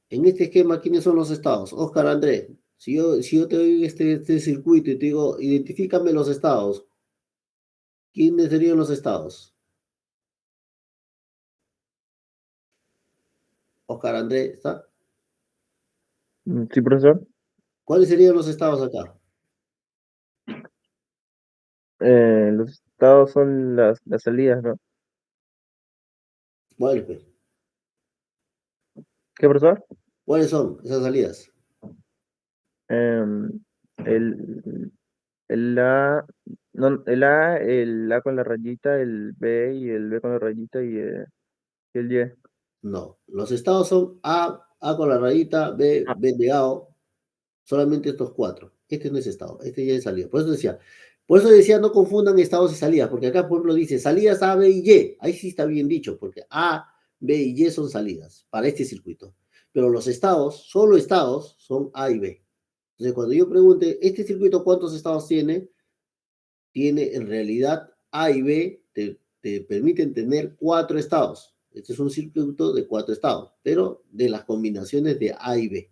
En este esquema, ¿quiénes son los estados? Oscar Andrés, si yo te doy este circuito y te digo, identifícame los estados, ¿quiénes serían los estados? Oscar Andrés, ¿está? Sí, profesor. ¿Cuáles serían los estados acá? Los estados son las salidas, ¿no? ¿Cuáles, pues? ¿Qué, profesor? ¿Cuáles son esas salidas? Em, el, el A, no, el A con la rayita, el B y el B con la rayita y el Y. No, los estados son A con la rayita, B, Ah, B de A, solamente estos 4. Este no es estado, este ya es salida. Por eso decía, no confundan estados y salidas, porque acá, por ejemplo, dice salidas A, B y Y. Ahí sí está bien dicho, porque A, B y Y son salidas para este circuito. Pero los estados, solo estados, son A y B. Entonces, cuando yo pregunte, ¿este circuito cuántos estados tiene? Tiene en realidad A y B, te permiten tener 4 estados. Este es un circuito de 4 estados, pero de las combinaciones de A y B,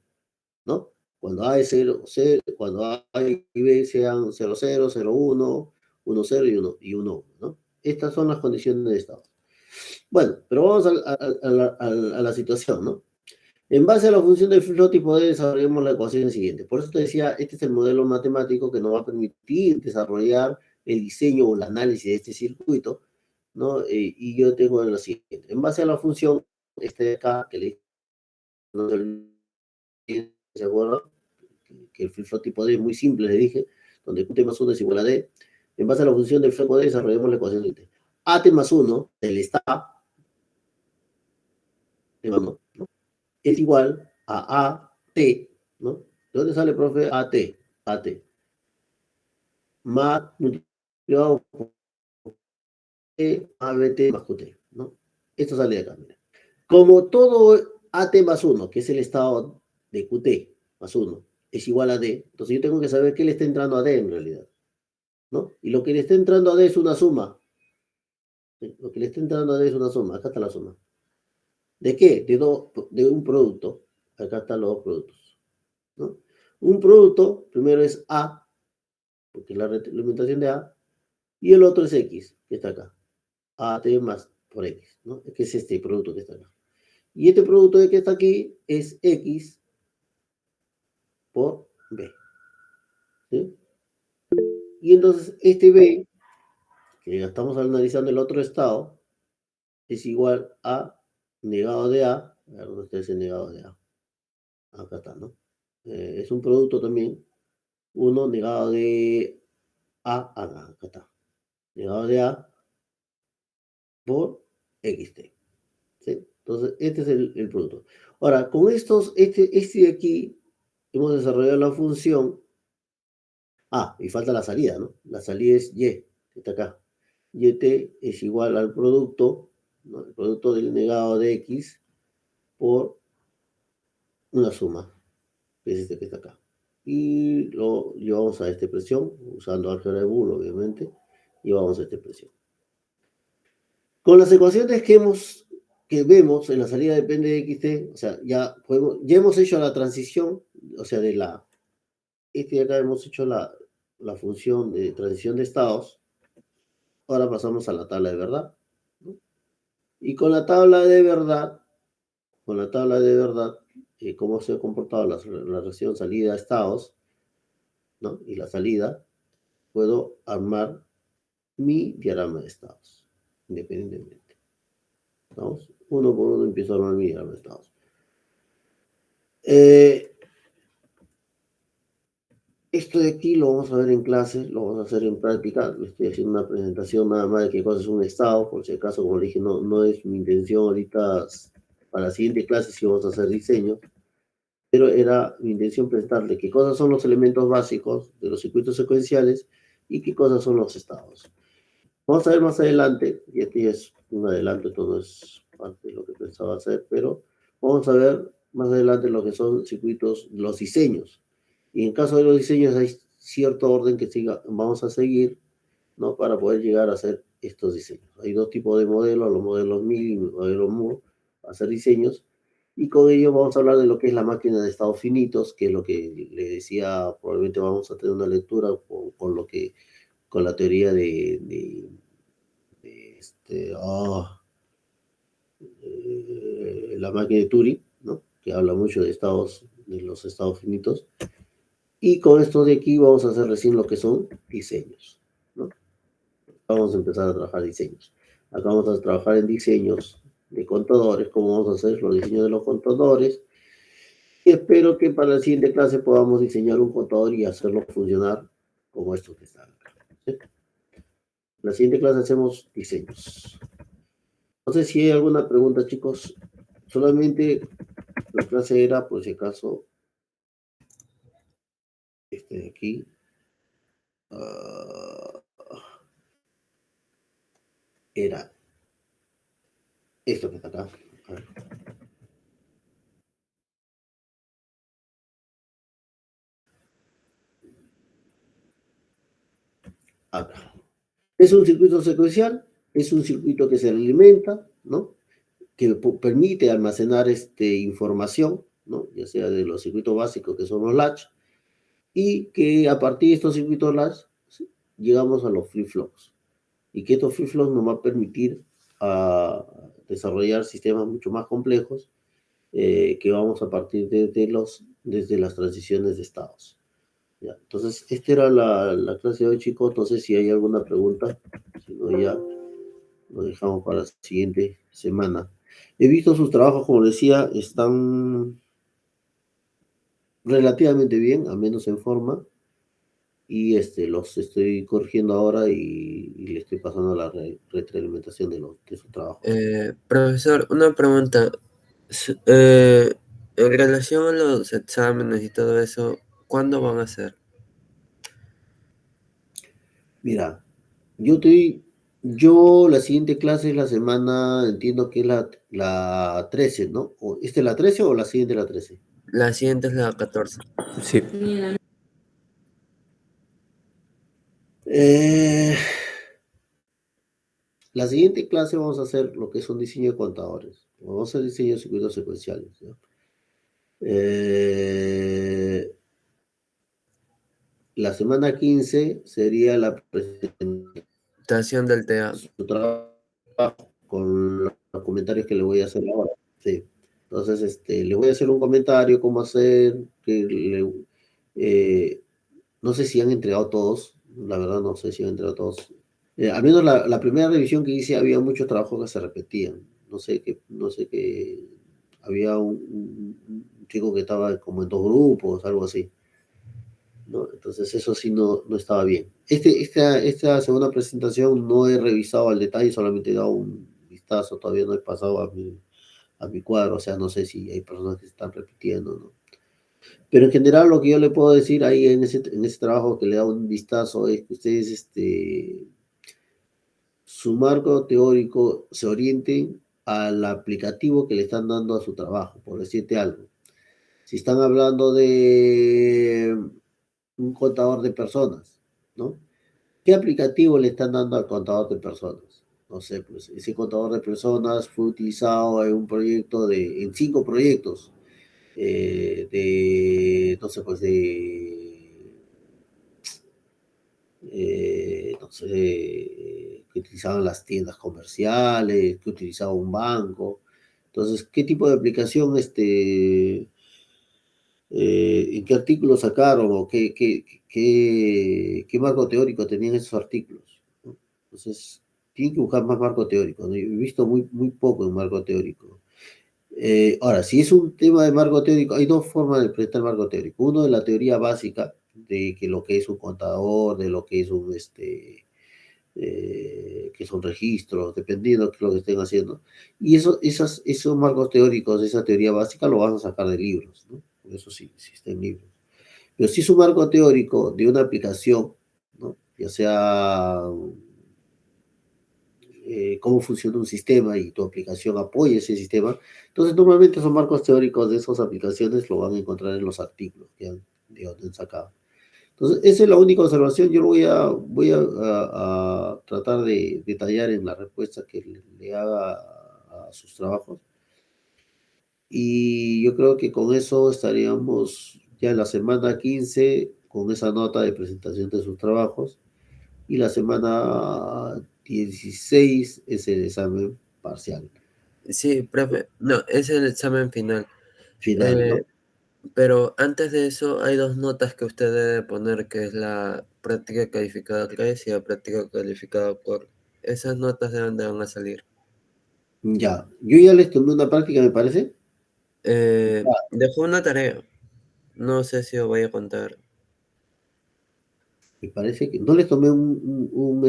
¿no? Cuando A es 0, 0, cuando A y B sean 0, 0, 0, 1, 1, 0 y 1, 1, ¿no? Estas son las condiciones de estado. Bueno, pero vamos a la situación, ¿no? En base a la función del flip-flop y poder desarrollamos la ecuación siguiente. Por eso te decía, este es el modelo matemático que nos va a permitir desarrollar el diseño o el análisis de este circuito, ¿no? Y yo tengo lo siguiente. En base a la función, de acá, que le no se olviden, ¿se acuerdan? que el flip-flop tipo D es muy simple, le dije, donde Qt más 1 es igual a D. En base a la función del flip D, desarrollamos la ecuación siguiente. AT más 1 del estado ¿no? Es igual a AT, ¿no? ¿De dónde sale, profe? AT. Más multiplicado por ABT más QT, ¿no? Esto sale de acá, mira. Como todo AT más 1, que es el estado de QT más 1, es igual a D, entonces yo tengo que saber qué le está entrando a D en realidad, ¿no? Y lo que le está entrando a D es una suma. ¿Sí? Lo que le está entrando a D es una suma. Acá está la suma. ¿De qué? De un producto. Acá están los dos productos, ¿no? Un producto, primero es A, porque es la retroalimentación de A, y el otro es X, que está acá. AT más por X, ¿no? Que es este producto que está acá. Y este producto que está aquí es X por B. ¿Sí? Y entonces este B, que ya estamos analizando el otro estado, es igual a negado de A. A ver, ¿dónde está ese negado de A? Acá está, ¿no? Es un producto también. 1 negado de A, acá está. Negado de A por XT. ¿Sí? Entonces, este es el producto. Ahora, con estos, este de aquí, hemos desarrollado la función. Y falta la salida, ¿no? La salida es Y, que está acá. YT es igual al producto, ¿no? El producto del negado de X por una suma, que es este que está acá. Y lo llevamos a esta expresión, usando álgebra de Boole, obviamente, llevamos a esta expresión. Con las ecuaciones que vemos en la salida depende de XT, o sea, ya hemos hecho la transición, o sea, de acá hemos hecho la función de transición de estados. Ahora pasamos a la tabla de verdad, ¿no? Y con la tabla de verdad, cómo se ha comportado la relación salida-estados, ¿no? Y la salida, puedo armar mi diagrama de estados, independientemente. ¿Vamos? Uno por uno empiezo a armar mi diagrama de estados. Esto de aquí lo vamos a ver en clase, lo vamos a hacer en práctica. Le estoy haciendo una presentación nada más de qué cosa es un estado, por si acaso, como le dije, no es mi intención ahorita. Para la siguiente clase sí vamos a hacer diseño, pero era mi intención presentarle qué cosas son los elementos básicos de los circuitos secuenciales y qué cosas son los estados. Vamos a ver más adelante, y aquí es un adelanto, esto no es parte de lo que pensaba hacer, pero vamos a ver más adelante lo que son circuitos, los diseños. Y en caso de los diseños hay cierto orden que vamos a seguir, ¿no? Para poder llegar a hacer estos diseños. Hay dos tipos de modelos, los modelos MIL y los modelos Moore, para hacer diseños. Y con ello vamos a hablar de lo que es la máquina de estados finitos, que es lo que le decía, probablemente vamos a tener una lectura con la teoría la máquina de Turing, ¿no? Que habla mucho de los estados finitos. Y con esto de aquí vamos a hacer recién lo que son diseños, ¿no? Vamos a empezar a trabajar diseños. Acá vamos a trabajar en diseños de contadores, cómo vamos a hacer los diseños de los contadores. Y espero que para la siguiente clase podamos diseñar un contador y hacerlo funcionar como estos que están acá, ¿sí? En la siguiente clase hacemos diseños. No sé si hay alguna pregunta, chicos. Solamente la clase era, por si acaso, este de aquí. Era esto que está acá. A ver. Acá. Es un circuito secuencial, es un circuito que se alimenta, ¿no? Que permite almacenar información, ¿no? Ya sea de los circuitos básicos que son los latch, y que a partir de estos circuitos latch llegamos a los flip-flops. Y que estos flip-flops nos va a permitir desarrollar sistemas mucho más complejos que vamos a partir desde las transiciones de estados. ¿Ya? Entonces, esta era la clase de hoy, chicos. No sé si hay alguna pregunta, si no ya lo dejamos para la siguiente semana. He visto sus trabajos, como decía, están relativamente bien, al menos en forma, y los estoy corrigiendo ahora y le estoy pasando la retroalimentación de sus trabajos. Profesor, una pregunta. En relación a los exámenes y todo eso, ¿cuándo van a ser? Mira, la siguiente clase es la semana, entiendo que es la 13, ¿no? ¿Esta es la 13 o la siguiente es la 13? La siguiente es la 14. Sí. La siguiente clase vamos a hacer lo que es un diseño de contadores. Vamos a hacer diseño de circuitos secuenciales, ¿no? La semana 15 sería la presentación Estación del TA. de su trabajo con los comentarios que le voy a hacer ahora. Sí. Entonces, le voy a hacer un comentario, cómo hacer, no sé si han entregado todos, la verdad no sé si han entregado todos. Al menos la primera revisión que hice había muchos trabajos que se repetían. No sé qué, había un chico que estaba como en 2 grupos, algo así, ¿no? Entonces eso sí no estaba bien. Esta segunda presentación no he revisado al detalle, solamente he dado un vistazo, todavía no he pasado a mi cuadro, o sea, no sé si hay personas que se están repitiendo, ¿no? Pero en general lo que yo le puedo decir ahí en ese trabajo que le da un vistazo es que ustedes, su marco teórico se orienten al aplicativo que le están dando a su trabajo, por decirte algo. Si están hablando de un contador de personas, ¿no? ¿Qué aplicativo le están dando al contador de personas? No sé, pues ese contador de personas fue utilizado en un proyecto en 5 proyectos, no sé, pues no sé, que utilizaban las tiendas comerciales, que utilizaba un banco. Entonces, ¿qué tipo de aplicación, en qué artículos sacaron o qué marco teórico tenían esos artículos, ¿no? Entonces, tienen que buscar más marco teórico, ¿no? Yo he visto muy poco en marco teórico. Ahora, si es un tema de marco teórico, hay 2 formas de presentar marco teórico. Uno de la teoría básica, de que lo que es un contador, de lo que es que son registros, dependiendo de lo que estén haciendo. Y esos marcos teóricos, esa teoría básica, lo vas a sacar de libros, ¿no? Eso sí, sí está en libros. Pero si es un marco teórico de una aplicación, ¿no? Ya sea cómo funciona un sistema y tu aplicación apoya ese sistema, entonces normalmente esos marcos teóricos de esas aplicaciones lo van a encontrar en los artículos de donde han sacado. Entonces, esa es la única observación. Yo lo voy a tratar de detallar en la respuesta que le haga a sus trabajos. Y yo creo que con eso estaríamos ya en la semana 15 con esa nota de presentación de sus trabajos. Y la semana 16 es el examen parcial. Sí, profe. No, es el examen final. Final, ¿no? Pero antes de eso hay 2 notas que usted debe poner, que es la práctica calificada 3 y la práctica calificada 4. Esas notas de dónde van a salir. Ya, yo ya les tomé una práctica, me parece. Dejó una tarea. No sé si os voy a contar. Me parece que no les tomé un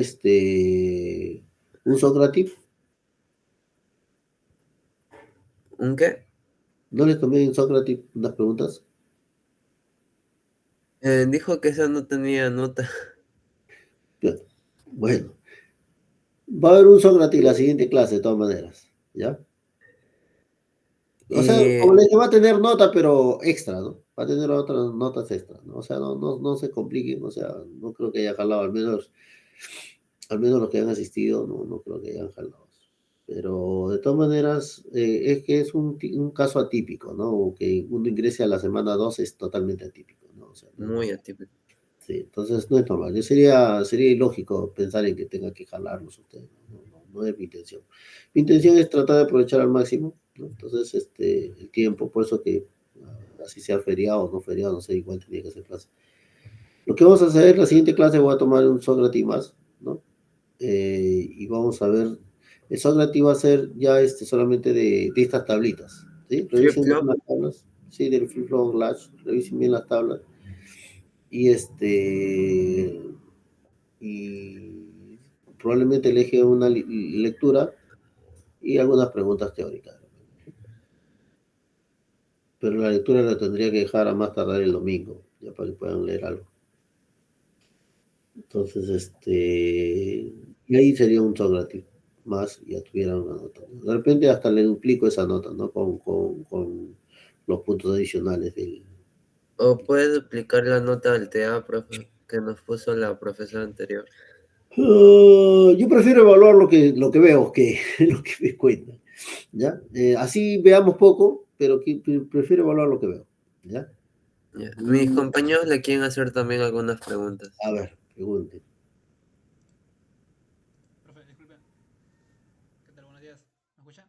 Socrative. ¿Un qué? No les tomé en Socrative unas preguntas. Dijo que esa no tenía nota. Ya. Bueno, va a haber un Sócrates en la siguiente clase, de todas maneras, ¿ya? O sea, Y como les dije, va a tener nota, pero extra, ¿no? Va a tener otras notas extra, ¿no? O sea, no se compliquen, o sea, no creo que haya jalado, al menos los que han asistido, no creo que hayan jalado. Pero de todas maneras, es que es un caso atípico, ¿no? Que uno ingrese a la semana 2 es totalmente atípico, ¿no? O sea, no es muy normal. atípico. Sí, entonces no es normal. Sería ilógico pensar en que tenga que jalarlos ustedes. No es mi intención. Mi intención es tratar de aprovechar al máximo, ¿no? Entonces, el tiempo, por eso que así sea feriado o no feriado, no sé, igual tenía que hacer clase. Lo que vamos a hacer, la siguiente clase voy a tomar un Sócrates más, ¿no? Y vamos a ver, el Sócrates va a ser ya solamente de estas tablitas, ¿sí? Revisen Flip-flop. las tablas. Sí, del Free Flow Lash, revisen bien las tablas. Y y probablemente elige una lectura y algunas preguntas teóricas. Pero la lectura la tendría que dejar a más tardar el domingo, ya para que puedan leer algo. Entonces, y ahí sería un Sócrates más y ya tuvieran una nota, ¿no? De repente hasta le duplico esa nota, ¿no? Con los puntos adicionales del... ¿O puede duplicar la nota del TA, profe, que nos puso la profesora anterior? Yo prefiero evaluar lo que veo que lo que me cuentan, ¿ya? Así veamos poco, pero prefiero evaluar lo que veo, ¿ya? Ya. Mis compañeros le quieren hacer también algunas preguntas. A ver, pregunte. Profe, disculpe. ¿Qué tal? Buenos días. ¿Me escucha?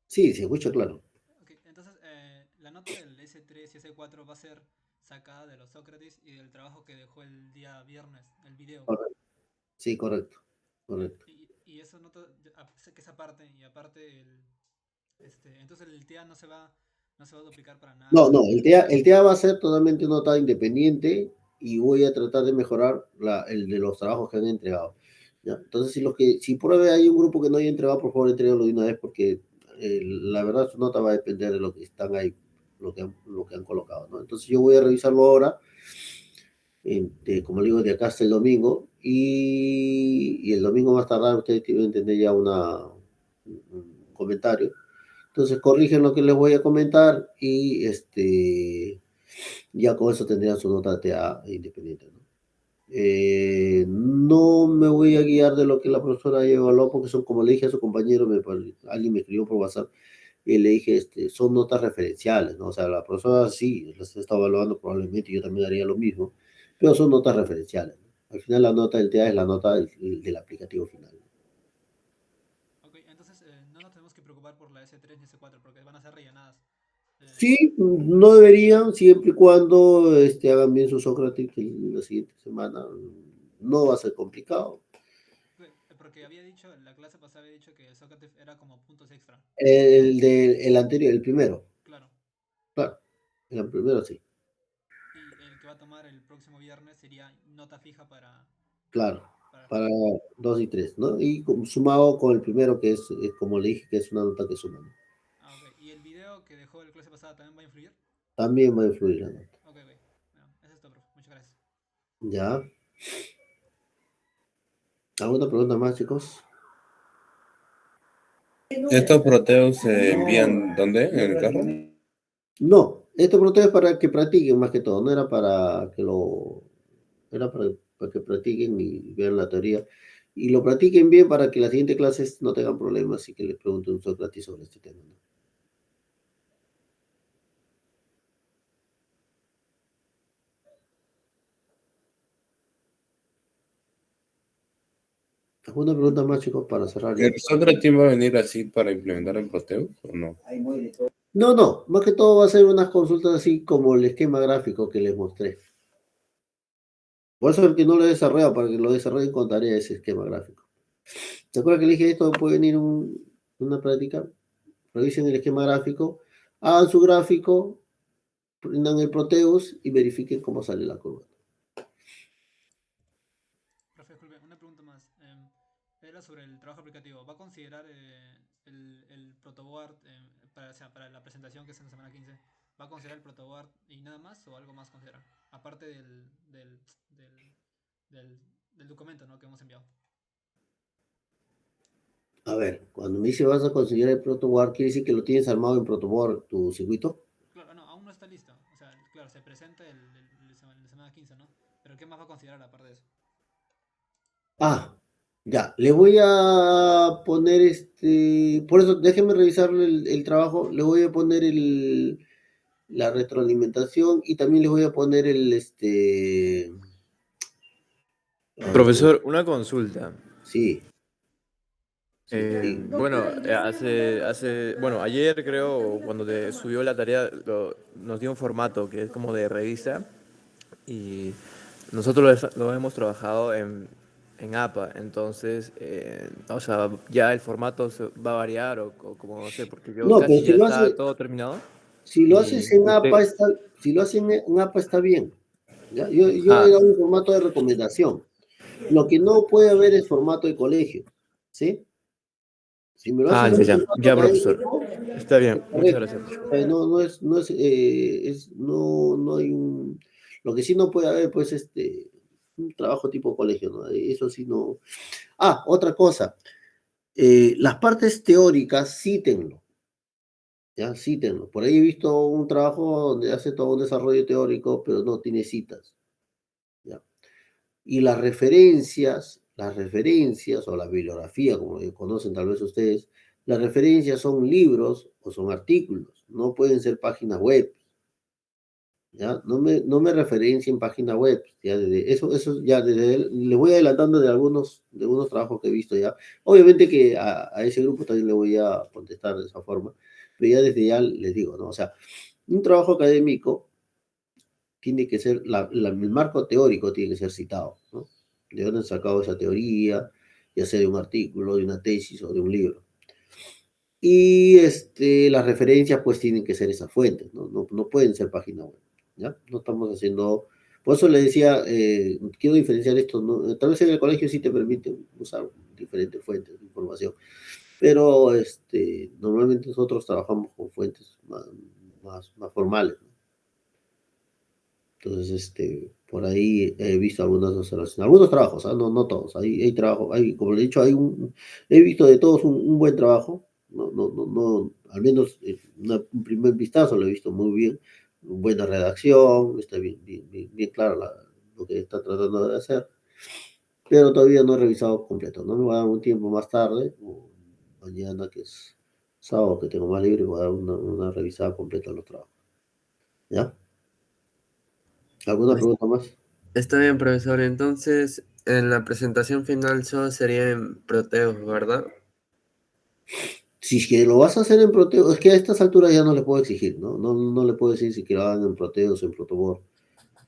Sí, se escucha claro. Ok, entonces la nota del S3 y S4 va a ser sacada de los Sócrates y del trabajo que dejó el día viernes, el video. Correcto. Sí, correcto. Correcto. Y esa nota, que esa parte, y aparte entonces el TIA no se va a duplicar para nada. No, el TEA va a ser totalmente nota independiente y voy a tratar de mejorar el de los trabajos que han entregado, ¿ya? Entonces, si pruebe hay un grupo que no haya entregado, por favor, entréguenlo de una vez porque la verdad su nota va a depender de lo que están ahí, lo que han colocado, ¿no? Entonces yo voy a revisarlo ahora, como le digo, de acá hasta el domingo y el domingo más tardar ustedes tienen que tener ya un comentario. Entonces corrigen lo que les voy a comentar y ya con eso tendrían su nota TA independiente, ¿no? No me voy a guiar de lo que la profesora evaluó porque son, como le dije a su compañero, alguien me escribió por WhatsApp y le dije, son notas referenciales, ¿no? O sea, la profesora sí las está evaluando probablemente, yo también haría lo mismo, pero son notas referenciales, ¿no? Al final la nota del TA es la nota del aplicativo final. Ok, entonces no nos tenemos que preocupar por la S3 ni S4 porque van a ser rellenadas. Sí, no deberían, siempre y cuando hagan bien su Sócrates la siguiente semana. No va a ser complicado. Porque la clase pasada había dicho que el Sócrates era como puntos extra. El anterior, el primero. Claro. Claro, el primero sí. Y el que va a tomar el próximo viernes sería nota fija para... Claro, para 2 y 3, ¿no? Y sumado con el primero que es, como le dije, que es una nota que suma, ¿no? Ah, ok. ¿Y el video que dejó la clase pasada también va a influir? También va a influir la nota. Ok. Bueno, eso es todo, profe. Muchas gracias. Ya. ¿Alguna pregunta más, chicos? ¿Estos proteos se envían dónde? ¿En el carro? No, esto protege para que practiquen más que todo, no era para que era para que practiquen y vean la teoría y lo practiquen bien para que las siguientes clases no tengan problemas y que les pregunten un Sócrates sobre este tema, ¿no? ¿Alguna pregunta más, chicos, para cerrar ya? ¿El Sócrates va a venir así para implementar el proteo o no? No, más que todo va a ser unas consultas así como el esquema gráfico que les mostré. Por eso el que no lo he desarrollado, para que lo desarrollen con tarea ese esquema gráfico. ¿Se acuerdan que le dije esto? Puede venir una práctica, revisen el esquema gráfico, hagan su gráfico, prendan el Proteus y verifiquen cómo sale la curva. Profe, disculpe, una pregunta más. Era sobre el trabajo aplicativo. ¿Va a considerar el protoboard para la presentación que es en la semana 15? ¿Va a considerar el protoboard y nada más o algo más considerar? Aparte del documento, ¿no?, que hemos enviado. A ver, cuando me dice vas a conseguir el protoboard, ¿quiere decir que lo tienes armado en protoboard tu circuito? Claro, no, aún no está listo. O sea, claro, se presenta la semana 15, ¿no? Pero ¿qué más va a considerar aparte de eso? Ah, ya, le voy a poner por eso déjenme revisar el trabajo, le voy a poner la retroalimentación y también les voy a poner Profesor, una consulta. Sí. Bueno, bueno, ayer creo, cuando te subió la tarea, nos dio un formato que es como de revista y nosotros lo hemos trabajado en APA, entonces, o sea, ya el formato va a variar o como no sé, porque yo No, casi pero ya está todo terminado. Si lo Y haces en usted- APA, si lo hacen en APA está bien. ¿Ya? Yo Ah. he dado un formato de recomendación. Lo que no puede haber es formato de colegio. ¿Sí? Si me lo Ah, haces ya, en ya, formato ya, profesor. académico, Está bien, muchas correcto. gracias. No hay un. Lo que sí no puede haber, pues, un trabajo tipo colegio, ¿no? Eso sí no. Ah, otra cosa. Las partes teóricas, cítenlo. Ya, cítenlo. Por ahí he visto un trabajo donde hace todo un desarrollo teórico, pero no tiene citas. ¿Ya? Y las referencias o la bibliografía, como le conocen tal vez ustedes, las referencias son libros o son artículos, no pueden ser páginas web. ¿Ya? No me referencien páginas web. ¿Ya? Eso ya le voy adelantando de algunos trabajos que he visto ya. Obviamente que a ese grupo también le voy a contestar de esa forma, pero ya desde ya les digo, ¿no? O sea, un trabajo académico tiene que ser, el marco teórico tiene que ser citado, ¿no? ¿De dónde han sacado esa teoría? Ya sea de un artículo, de una tesis o de un libro. Y las referencias pues tienen que ser esas fuentes, ¿no? No pueden ser páginas web, ¿ya? No estamos haciendo... Por eso le decía, quiero diferenciar esto, ¿no? Tal vez en el colegio sí te permiten usar diferentes fuentes de información, pero normalmente nosotros trabajamos con fuentes más formales, ¿no? Entonces, por ahí he visto algunas observaciones, algunos trabajos, ¿ah? No todos, hay trabajo, como le he dicho, he visto de todos un buen trabajo, no, al menos un primer vistazo lo he visto muy bien, buena redacción, está bien claro lo que está tratando de hacer, pero todavía no he revisado completo, no me voy a dar un tiempo más tarde, o mañana que es sábado que tengo más libre, voy a dar una revisada completa de los trabajos, ¿ya? ¿Alguna pregunta más? Está bien, profesor. Entonces, en la presentación final solo sería en Proteus, ¿verdad? Si es que lo vas a hacer en Proteus, es que a estas alturas ya no le puedo exigir, ¿no? No le puedo decir si que lo hagan en Proteus o en Protobor.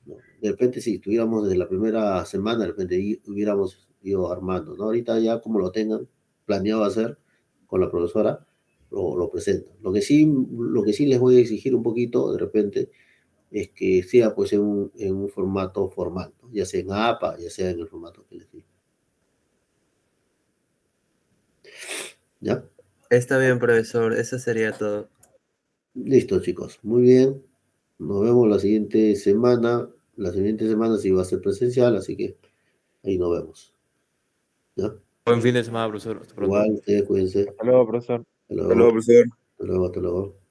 ¿No? De repente, si estuviéramos desde la primera semana, de repente hubiéramos ido armando, ¿no? Ahorita ya como lo tengan planeado hacer con la profesora, lo presentan. Lo que sí les voy a exigir un poquito, de repente, es que sea pues en un formato formal, ¿no? Ya sea en APA, ya sea en el formato que les digo. ¿Ya? Está bien, profesor. Eso sería todo. Listo, chicos. Muy bien. Nos vemos la siguiente semana. La siguiente semana sí va a ser presencial, así que ahí nos vemos. ¿Ya? Buen fin de semana, profesor. Hasta pronto. Igual, ustedes cuídense. Hasta luego, profesor. Hasta Hasta luego. luego, profesor. Hasta luego, hasta luego.